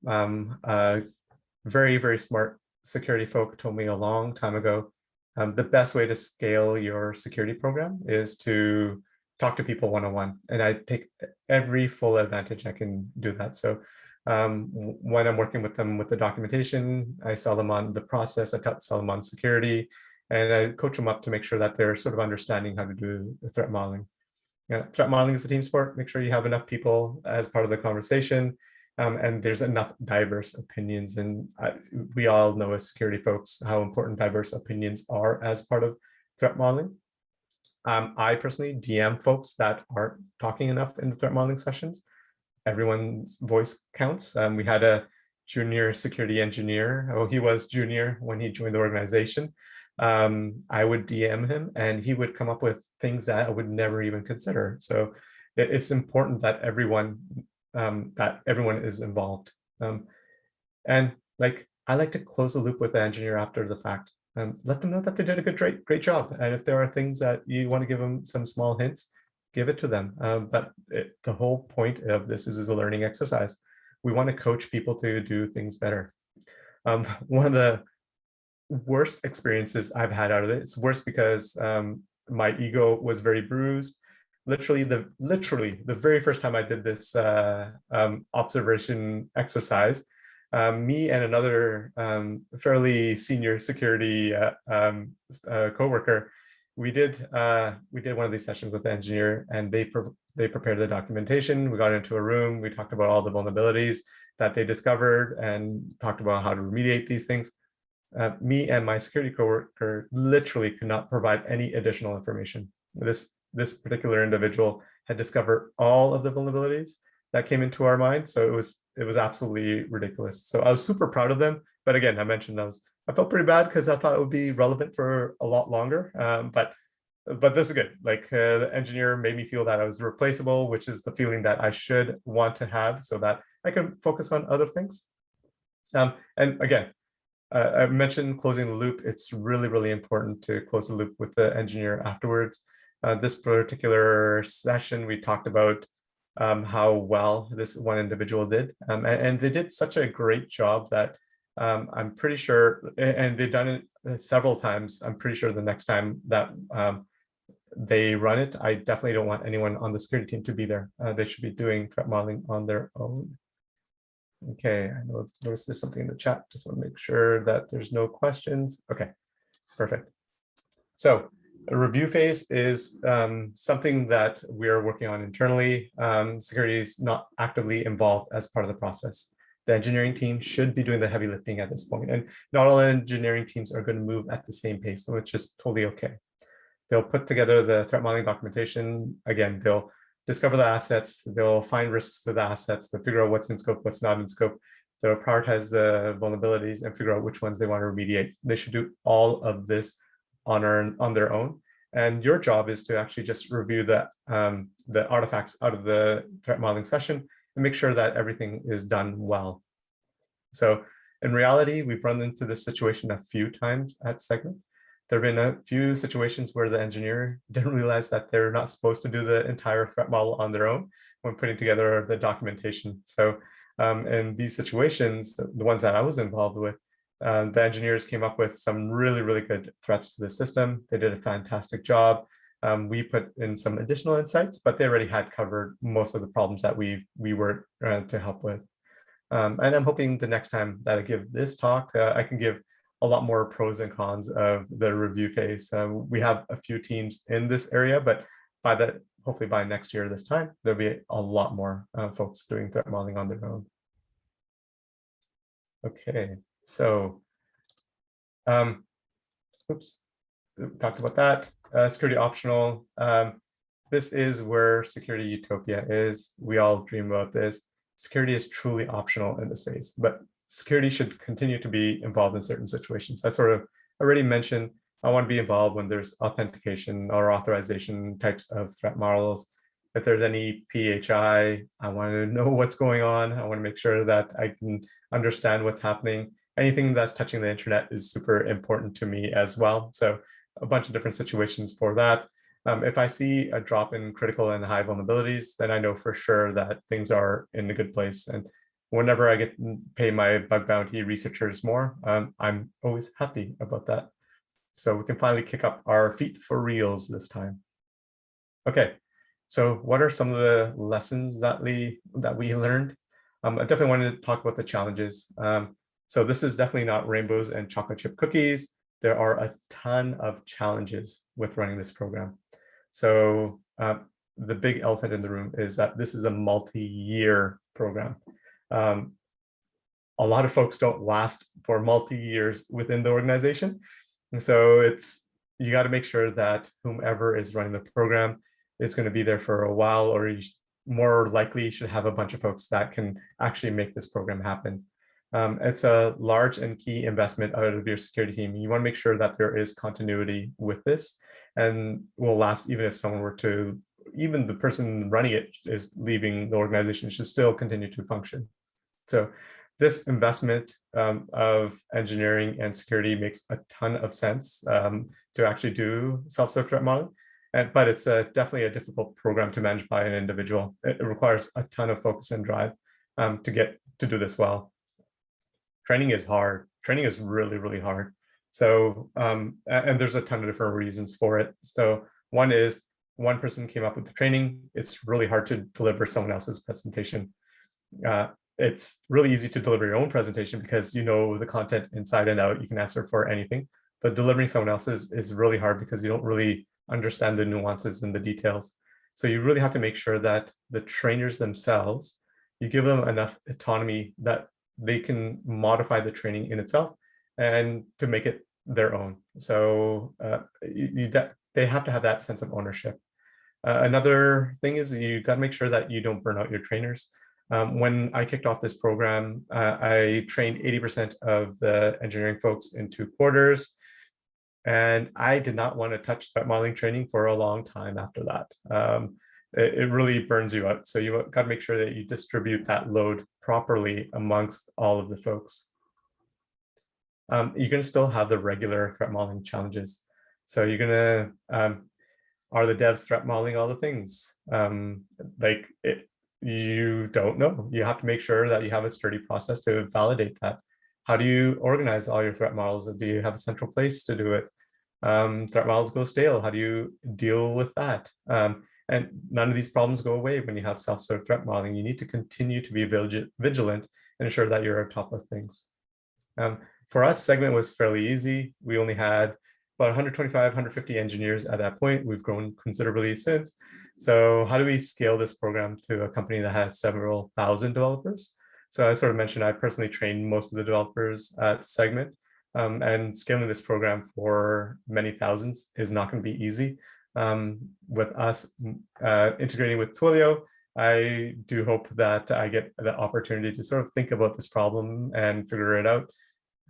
Very, very smart security folk told me a long time ago, the best way to scale your security program is to talk to people one-on-one. And I take every full advantage I can do that. So when I'm working with them with the documentation, I sell them on the process, I sell them on security, and I coach them up to make sure that they're sort of understanding how to do the threat modeling. Threat modeling is a team sport. Make sure you have enough people as part of the conversation, and there's enough diverse opinions. And we all know as security folks how important diverse opinions are as part of threat modeling. I personally DM folks that aren't talking enough in the threat modeling sessions. Everyone's voice counts. We had a junior security engineer. Oh, he was junior when he joined the organization. I would DM him and he would come up with things that I would never even consider. So it's important that everyone is involved. And like, I like to close the loop with the engineer after the fact. Let them know that they did a great job. And if there are things that you want to give them some small hints, give it to them. But the whole point of this is a learning exercise. We want to coach people to do things better. One of the worst experiences I've had out of it, it's worse because my ego was very bruised. Literally the very first time I did this observation exercise, me and another fairly senior security coworker, we did one of these sessions with the engineer, and they prepared the documentation. We got into a room, we talked about all the vulnerabilities that they discovered and talked about how to remediate these things. Me and my security coworker literally could not provide any additional information. This particular individual had discovered all of the vulnerabilities that came into our mind, so it was absolutely ridiculous. So I was super proud of them, but again, I mentioned I felt pretty bad because I thought it would be relevant for a lot longer. But this is good. Like the engineer made me feel that I was replaceable, which is the feeling that I should want to have so that I can focus on other things. And again, I mentioned closing the loop. It's really, really important to close the loop with the engineer afterwards. This particular session, we talked about how well this one individual did. And they did such a great job that I'm pretty sure, and they've done it several times, I'm pretty sure the next time that they run it, I definitely don't want anyone on the security team to be there. They should be doing threat modeling on their own. Okay, I noticed there's something in the chat. Just want to make sure that there's no questions. Okay, perfect. So a review phase is something that we're working on internally. Security is not actively involved as part of the process. The engineering team should be doing the heavy lifting at this point, and not all engineering teams are going to move at the same pace, so it's just totally okay. They'll put together the threat modeling documentation. Again, they'll discover the assets, they'll find risks to the assets, they'll figure out what's in scope, what's not in scope. They'll prioritize the vulnerabilities and figure out which ones they want to remediate. They should do all of this on their own. And your job is to actually just review the artifacts out of the threat modeling session and make sure that everything is done well. So in reality, we've run into this situation a few times at Segment. There have been a few situations where the engineer didn't realize that they're not supposed to do the entire threat model on their own when putting together the documentation. So in these situations, the ones that I was involved with, the engineers came up with some really, really good threats to the system. They did a fantastic job. We put in some additional insights, but they already had covered most of the problems that we were to help with. And I'm hoping the next time that I give this talk, I can give a lot more pros and cons of the review phase. We have a few teams in this area, but hopefully by next year this time, there'll be a lot more folks doing threat modeling on their own. Okay, so, oops, talked about that. Security optional. This is where security utopia is. We all dream about this. Security is truly optional in this space, but security should continue to be involved in certain situations. I sort of already mentioned I want to be involved when there's authentication or authorization types of threat models. If there's any PHI, I want to know what's going on. I want to make sure that I can understand what's happening. Anything that's touching the internet is super important to me as well. So a bunch of different situations for that. If I see a drop in critical and high vulnerabilities, then I know for sure that things are in a good place. And whenever I get to pay my bug bounty researchers more, I'm always happy about that. So we can finally kick up our feet for reals this time. Okay, so what are some of the lessons that we learned? I definitely wanted to talk about the challenges. So this is definitely not rainbows and chocolate chip cookies. There are a ton of challenges with running this program. So the big elephant in the room is that this is a multi-year program. A lot of folks don't last for multi-years within the organization. And so you got to make sure that whomever is running the program is going to be there for a while, or more likely you should have a bunch of folks that can actually make this program happen. It's a large and key investment out of your security team. You want to make sure that there is continuity with this and will last even if someone were to, even the person running it is leaving the organization, should still continue to function. So this investment of engineering and security makes a ton of sense to actually do self-serve threat modeling. But it's definitely a difficult program to manage by an individual. It requires a ton of focus and drive to do this well. Training is hard. Training is really, really hard. So, and there's a ton of different reasons for it. So one is one person came up with the training. It's really hard to deliver someone else's presentation. It's really easy to deliver your own presentation because you know the content inside and out. You can answer for anything. But delivering someone else's is really hard because you don't really understand the nuances and the details. So you really have to make sure that the trainers themselves, you give them enough autonomy that they can modify the training in itself and to make it their own. So they have to have that sense of ownership. Another thing is you got to make sure that you don't burn out your trainers. When I kicked off this program, I trained 80% of the engineering folks in 2 quarters. And I did not want to touch threat modeling training for a long time after that. It really burns you out. So you got to make sure that you distribute that load properly amongst all of the folks. You can still have the regular threat modeling challenges. So you're going to, are the devs threat modeling all the things? You don't know. You have to make sure that you have a sturdy process to validate that. How do you organize all your threat models? Do you have a central place to do it? Threat models go stale. How do you deal with that? And none of these problems go away when you have self-serve threat modeling. You need to continue to be vigilant and ensure that you're on top of things. For us, segment was fairly easy. We only had about 125, 150 engineers at that point. We've grown considerably since. So how do we scale this program to a company that has several thousand developers? So I sort of mentioned I personally trained most of the developers at Segment, and scaling this program for many thousands is not going to be easy. With us integrating with Twilio, I do hope that I get the opportunity to sort of think about this problem and figure it out.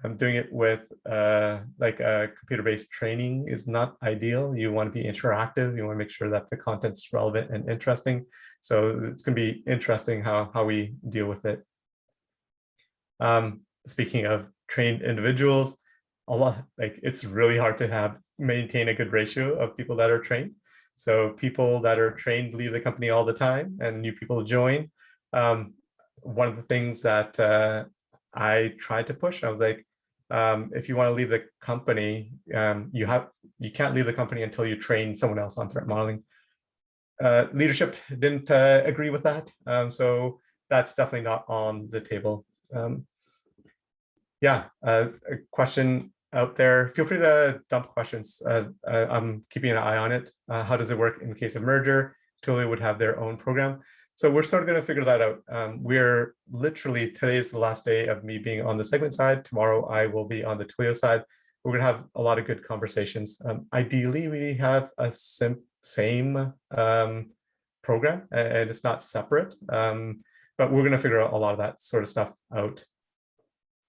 I'm doing it with like a computer-based training is not ideal. You want to be interactive. You want to make sure that the content's relevant and interesting. So it's going to be interesting how we deal with it. Speaking of trained individuals, it's really hard to maintain a good ratio of people that are trained. So people that are trained leave the company all the time and new people join. One of the things that I tried to push, I was like, if you want to leave the company, you can't leave the company until you train someone else on threat modeling. Leadership didn't agree with that. So that's definitely not on the table. A question out there. Feel free to dump questions. I'm keeping an eye on it. How does it work in case of merger? Twilio would have their own program. So we're sort of going to figure that out. We're literally, today is the last day of me being on the Segment side. Tomorrow I will be on the Twilio side. We're going to have a lot of good conversations. Ideally, we have a same program and it's not separate, but we're going to figure out a lot of that sort of stuff out.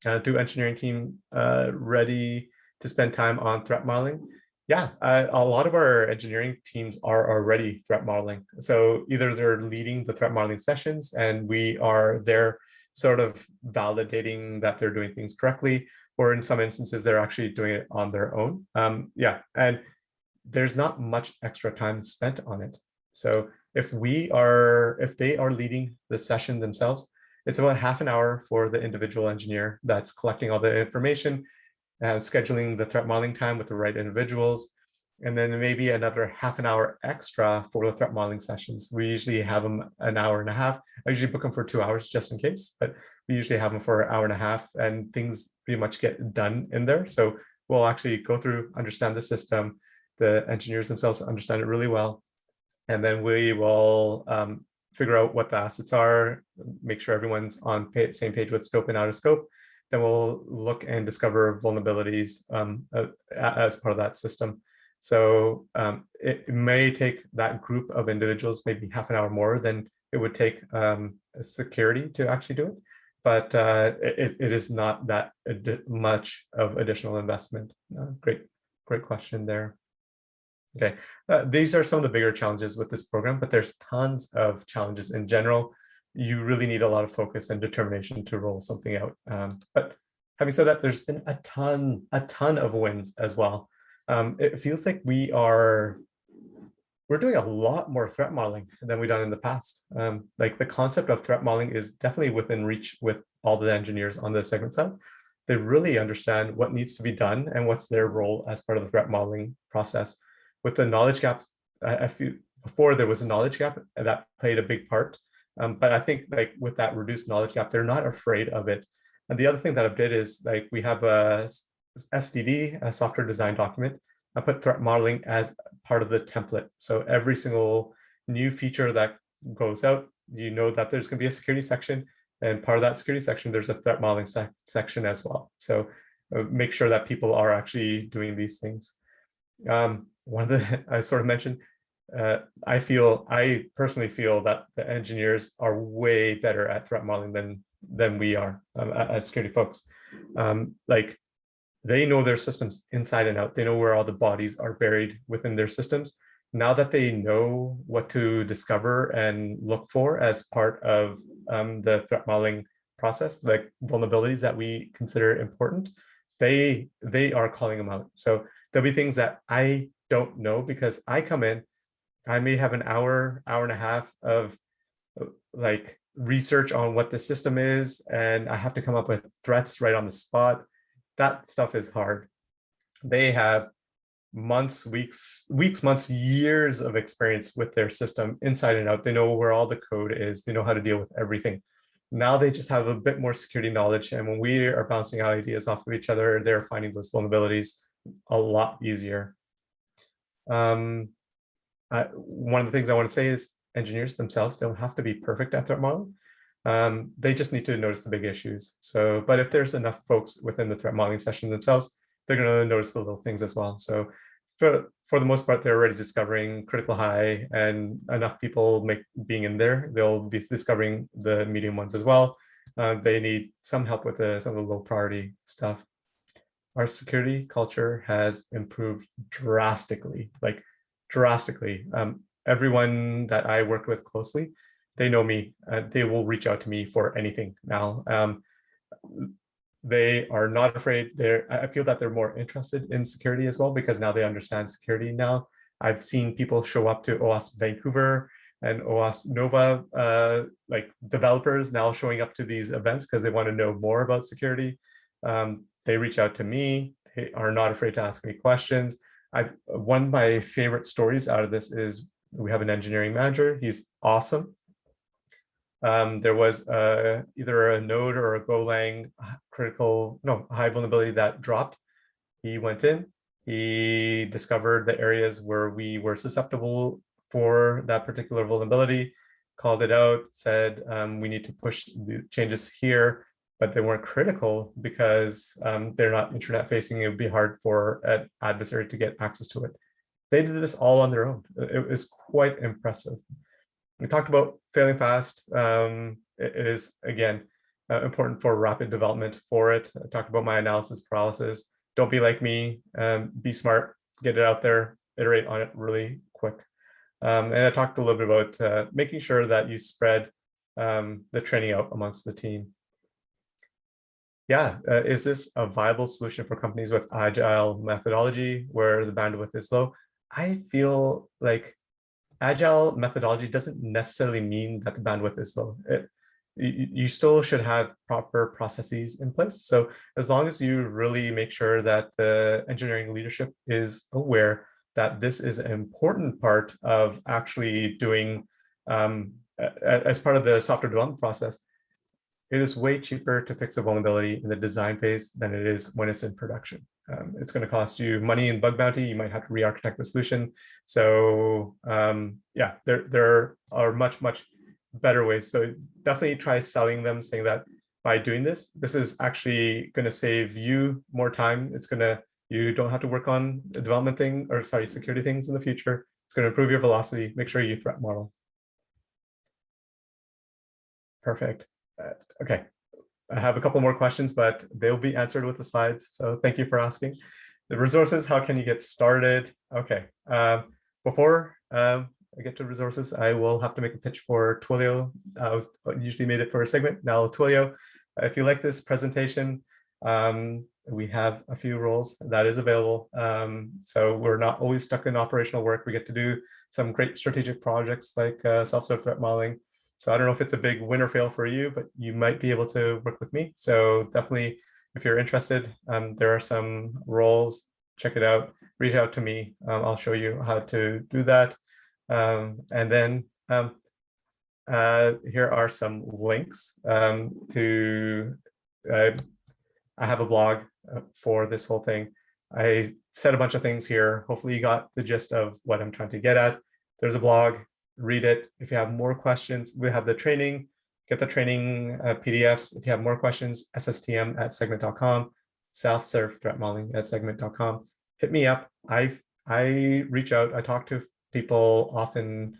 Do engineering team ready to spend time on threat modeling? Yeah, a lot of our engineering teams are already threat modeling. So either they're leading the threat modeling sessions and we are there sort of validating that they're doing things correctly, or in some instances, they're actually doing it on their own. Yeah, and there's not much extra time spent on it. So if they are leading the session themselves, it's about half an hour for the individual engineer that's collecting all the information, scheduling the threat modeling time with the right individuals, and then maybe another half an hour extra for the threat modeling sessions. We usually have them an hour and a half. I usually book them for 2 hours just in case, but we usually have them for an hour and a half and things pretty much get done in there. So we'll actually go through, understand the system. The engineers themselves understand it really well. And then we will figure out what the assets are, make sure everyone's on same page with scope and out of scope. Then we'll look and discover vulnerabilities as part of that system. So it may take that group of individuals maybe half an hour more than it would take security to actually do it. But it is not that much of additional investment. Great question there. Okay, these are some of the bigger challenges with this program, but there's tons of challenges in general. You really need a lot of focus and determination to roll something out. But having said that, there's been a ton of wins as well. It feels like we're doing a lot more threat modeling than we've done in the past. Like the concept of threat modeling is definitely within reach with all the engineers on the Segment side. They really understand what needs to be done and what's their role as part of the threat modeling process. With the knowledge gaps, I feel before there was a knowledge gap and that played a big part. But I think like with that reduced knowledge gap, they're not afraid of it. And the other thing that I've did is like we have a SDD, a software design document. I put threat modeling as part of the template. So every single new feature that goes out, you know that there's going to be a security section, and part of that security section, there's a threat modeling section as well. So make sure that people are actually doing these things. One of the, I sort of mentioned, I personally feel that the engineers are way better at threat modeling than we are as security folks. Like they know their systems inside and out. They know where all the bodies are buried within their systems. Now that they know what to discover and look for as part of the threat modeling process, like vulnerabilities that we consider important, they are calling them out. So there'll be things that I don't know because I come in, I may have an hour and a half of like research on what the system is, and I have to come up with threats right on the spot. That stuff is hard. They have months, weeks, months, years of experience with their system inside and out. They know where all the code is. They know how to deal with everything. Now they just have a bit more security knowledge. And when we are bouncing out ideas off of each other, they're finding those vulnerabilities a lot easier. One of the things I want to say is engineers themselves don't have to be perfect at threat modeling. They just need to notice the big issues. So, but if there's enough folks within the threat modeling sessions themselves, they're going to notice the little things as well. So for the most part, they're already discovering critical high, and enough people being in there, they'll be discovering the medium ones as well. They need some help with some of the low priority stuff. Our security culture has improved drastically, like drastically. Everyone that I worked with closely, they know me. They will reach out to me for anything now. They are not afraid. I feel that they're more interested in security as well because now they understand security now. I've seen people show up to OWASP Vancouver and OWASP Nova, like developers now showing up to these events because they want to know more about security. They reach out to me. They are not afraid to ask me questions. One of my favorite stories out of this is we have an engineering manager. He's awesome. There was either a node or a Golang high vulnerability that dropped. He went in, he discovered the areas where we were susceptible for that particular vulnerability. called it out, said we need to push the changes here, but they weren't critical because they're not internet facing. It would be hard for an adversary to get access to it. They did this all on their own. It was quite impressive. We talked about failing fast. It is, again, important for rapid development for it. I talked about my analysis paralysis. Don't be like me, be smart, get it out there, iterate on it really quick. And I talked a little bit about making sure that you spread the training out amongst the team. Yeah, is this a viable solution for companies with agile methodology where the bandwidth is low? I feel like agile methodology doesn't necessarily mean that the bandwidth is low. You still should have proper processes in place. So as long as you really make sure that the engineering leadership is aware that this is an important part of actually doing, as part of the software development process, it is way cheaper to fix a vulnerability in the design phase than it is when it's in production. It's going to cost you money in bug bounty. You might have to re-architect the solution. So yeah, there are much better ways. So definitely try selling them, saying that by doing this is actually going to save you more time. You don't have to work on a development thing, or sorry, security things in the future. It's going to improve your velocity. Make sure you threat model. Perfect. Okay. I have a couple more questions, but they'll be answered with the slides. So thank you for asking. The resources, how can you get started? Okay. Before I get to resources, I will have to make a pitch for Twilio. I usually made it for a segment. Now Twilio, if you like this presentation, we have a few roles that is available. So we're not always stuck in operational work. We get to do some great strategic projects like self-serve threat modeling. So I don't know if it's a big win or fail for you, but you might be able to work with me. So definitely, if you're interested, there are some roles. Check it out. Reach out to me. I'll show you how to do that. And then here are some links to. I have a blog for this whole thing. I said a bunch of things here. Hopefully, you got the gist of what I'm trying to get at. There's a blog. Read it. If you have more questions, we have the training, get the training PDFs. If you have more questions, SSTM@segment.com, self-serve threat modeling @segment.com. Hit me up. I reach out. I talk to people often.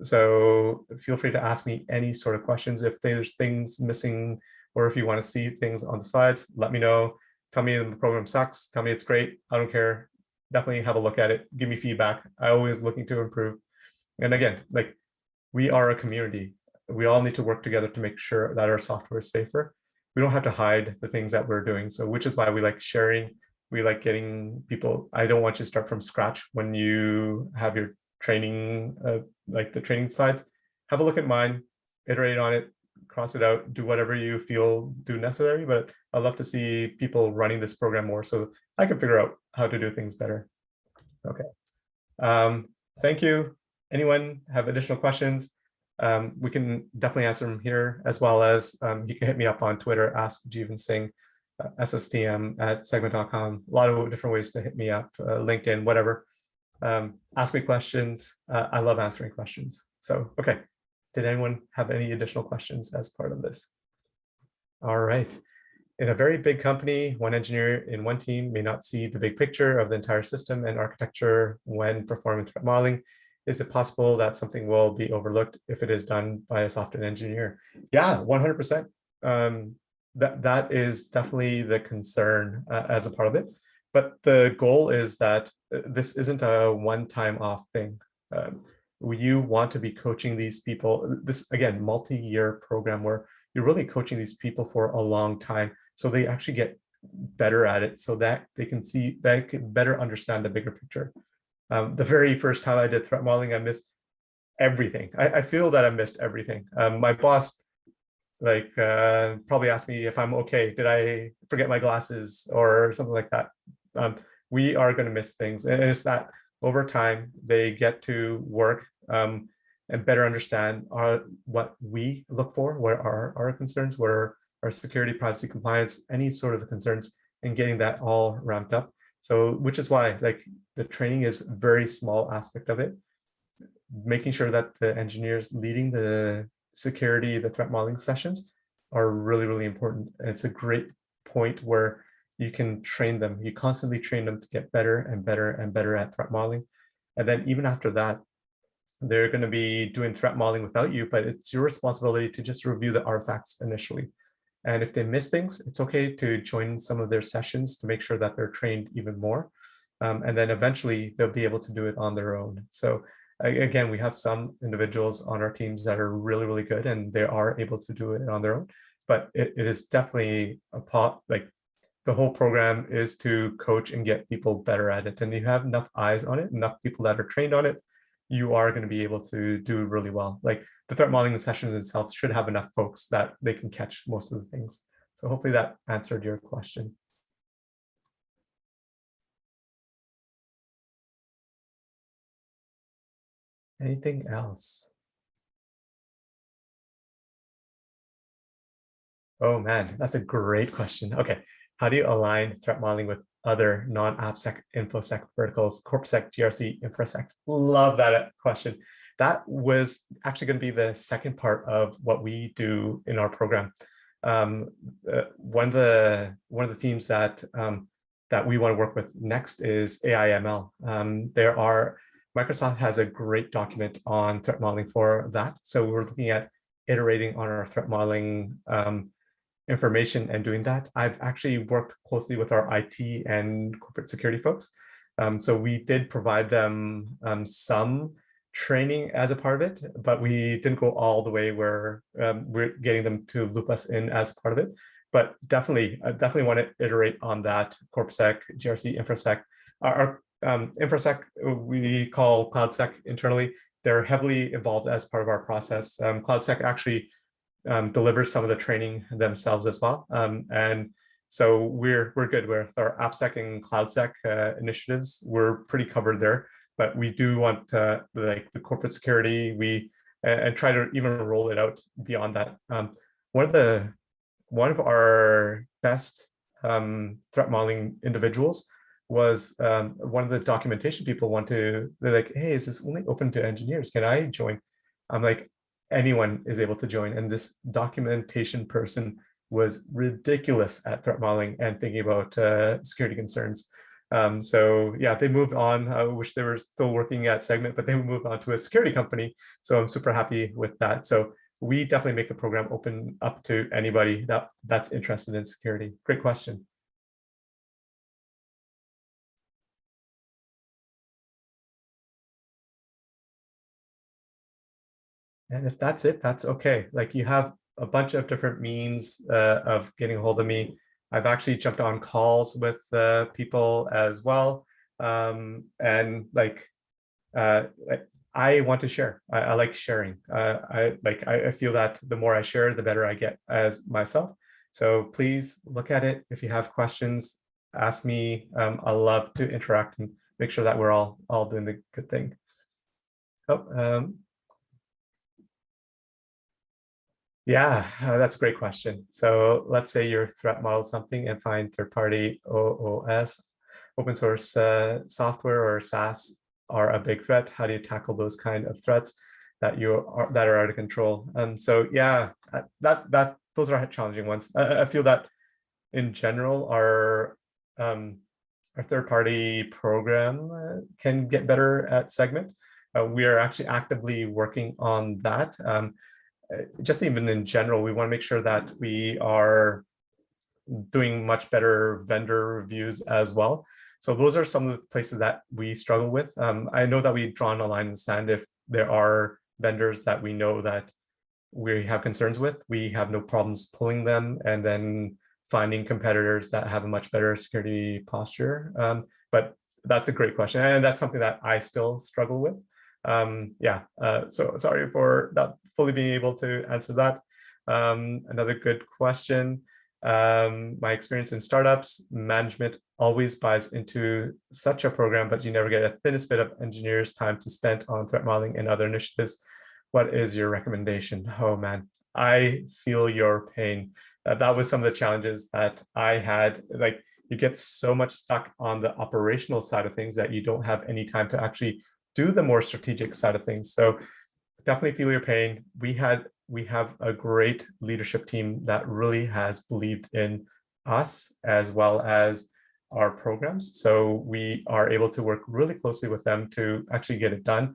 So feel free to ask me any sort of questions. If there's things missing, or if you want to see things on the slides, let me know. Tell me the program sucks. Tell me it's great. I don't care. Definitely have a look at it. Give me feedback. I'm always looking to improve. And again, like, we are a community. We all need to work together to make sure that our software is safer. We don't have to hide the things that we're doing. So which is why we like sharing. We like getting people. I don't want you to start from scratch when you have your training, like the training slides. Have a look at mine, iterate on it, cross it out, do whatever you feel necessary. But I'd love to see people running this program more so I can figure out how to do things better. Okay. Thank you. Anyone have additional questions? We can definitely answer them here, as well as you can hit me up on Twitter, ask Jeevan Singh, SSTM@segment.com. A lot of different ways to hit me up, LinkedIn, whatever. Ask me questions. I love answering questions. So, okay. Did anyone have any additional questions as part of this? All right. In a very big company, one engineer in one team may not see the big picture of the entire system and architecture when performing threat modeling. Is it possible that something will be overlooked if it is done by a software engineer? Yeah, 100%. That is definitely the concern as a part of it. But the goal is that this isn't a one-time off thing. You want to be coaching these people. This, again, multi-year program where you're really coaching these people for a long time, so they actually get better at it, so that they can better understand the bigger picture. The very first time I did threat modeling, I missed everything. I feel that I missed everything. My boss probably asked me if I'm okay. Did I forget my glasses or something like that? We are going to miss things. And it's that over time, they get to work and better understand what we look for, what are our concerns, what are our security, privacy, compliance, any sort of concerns, and getting that all ramped up. So, which is why, like, the training is a very small aspect of it. making sure that the engineers leading the security, the threat modeling sessions are really, really important. And it's a great point where you can train them. You constantly train them to get better and better and better at threat modeling. And then even after that, they're going to be doing threat modeling without you, but it's your responsibility to just review the artifacts initially. And if they miss things, it's okay to join some of their sessions to make sure that they're trained even more. And then eventually they'll be able to do it on their own. So again, we have some individuals on our teams that are really, really good and they are able to do it on their own. But it is definitely like the whole program is to coach and get people better at it. And you have enough eyes on it, enough people that are trained on it, you are going to be able to do really well. Like the threat modeling sessions itself should have enough folks that they can catch most of the things. So hopefully that answered your question. Anything else? Oh man, that's a great question. Okay, how do you align threat modeling with other non-AppSec, InfoSec verticals, CorpSec, GRC, InfraSec? Love that question. That was actually going to be the second part of what we do in our program. One of the teams that that we want to work with next is AI/ML. Microsoft has a great document on threat modeling for that. So we're looking at iterating on our threat modeling information and doing that. I've actually worked closely with our IT and corporate security folks. So we did provide them some training as a part of it, but we didn't go all the way where we're getting them to loop us in as part of it. But definitely want to iterate on that. CorpSec, GRC, InfraSec. Our InfraSec, we call CloudSec internally. They're heavily involved as part of our process. CloudSec actually delivers some of the training themselves as well. And so we're good with our AppSec and CloudSec initiatives. We're pretty covered there, but we do want like the corporate security, and try to even roll it out beyond that. One of our best threat modeling individuals was one of the documentation people they're like, hey, is this only open to engineers? Can I join? I'm like, anyone is able to join. And this documentation person was ridiculous at threat modeling and thinking about security concerns. So yeah, they moved on. I wish they were still working at Segment, but they moved on to a security company. So I'm super happy with that. So we definitely make the program open up to anybody that's interested in security. Great question. And if that's it, that's okay. Like you have a bunch of different means of getting a hold of me. I've actually jumped on calls with people as well. And I want to share. I like sharing. I feel that the more I share, the better I get as myself. So please look at it. If you have questions, ask me. I love to interact and make sure that we're all doing the good thing. Yeah, that's a great question. So let's say you're threat model something and find third-party OOS, open source software or SaaS are a big threat. How do you tackle those kind of threats that are out of control? And so yeah, those are challenging ones. I feel that in general, our third-party program can get better at Segment. We are actually actively working on that. Just even in general, we want to make sure that we are doing much better vendor reviews as well. So those are some of the places that we struggle with. I know that we've drawn a line in the sand. If there are vendors that we know that we have concerns with, we have no problems pulling them and then finding competitors that have a much better security posture. But that's a great question. And that's something that I still struggle with. So sorry for not fully being able to answer that. Another good question. My experience in startups, management always buys into such a program, but you never get a thinnest bit of engineers' time to spend on threat modeling and other initiatives. What is your recommendation? Oh man, I feel your pain. That was some of the challenges that I had. Like you get so much stuck on the operational side of things that you don't have any time to actually do the more strategic side of things. So definitely feel your pain. We have a great leadership team that really has believed in us as well as our programs. So we are able to work really closely with them to actually get it done.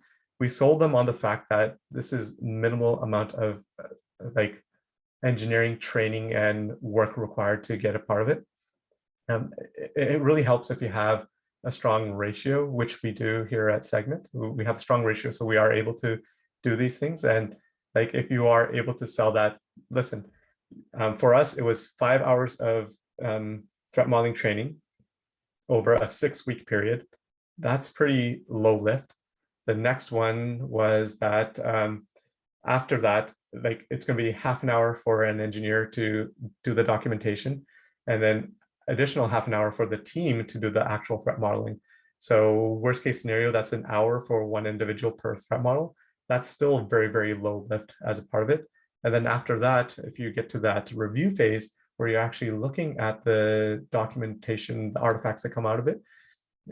We sold them on the fact that this is minimal amount of like engineering training and work required to get a part of it. It really helps if you have a strong ratio, which we do here at Segment. We have a strong ratio, so we are able to do these things. And like, if you are able to sell that, listen, for us, it was 5 hours of threat modeling training over a 6-week period. That's pretty low lift. The next one was that after that, like, it's going to be half an hour for an engineer to do the documentation, and then additional half an hour for the team to do the actual threat modeling. So worst case scenario, that's an hour for one individual per threat model. That's still very, very low lift as a part of it. And then after that, if you get to that review phase where you're actually looking at the documentation, the artifacts that come out of it,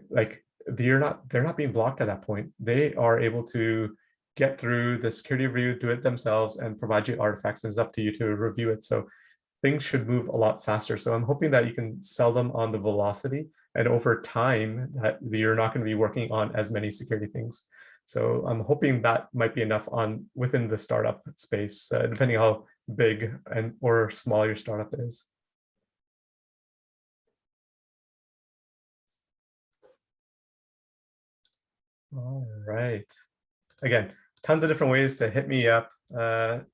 like, they're not being blocked at that point. They are able to get through the security review, do it themselves, and provide you artifacts. It's up to you to review it. So things should move a lot faster. So I'm hoping that you can sell them on the velocity, and over time that you're not going to be working on as many security things. So I'm hoping that might be enough within the startup space, depending on how big or small your startup is. All right. Again, tons of different ways to hit me up.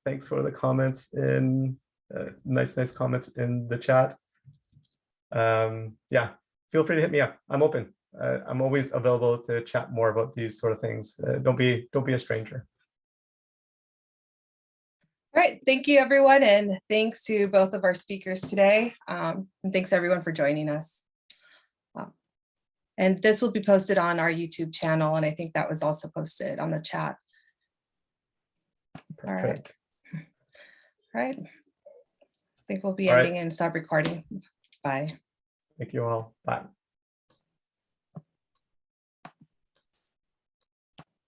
Thanks for the comments nice comments in the chat. Yeah, feel free to hit me up. I'm open. I'm always available to chat more about these sort of things. Don't be a stranger. All right, thank you everyone, and thanks to both of our speakers today. And thanks everyone for joining us. And this will be posted on our YouTube channel, and I think that was also posted on the chat. Perfect. All right. I think we'll be ending and stop recording. Bye. Thank you all. Bye.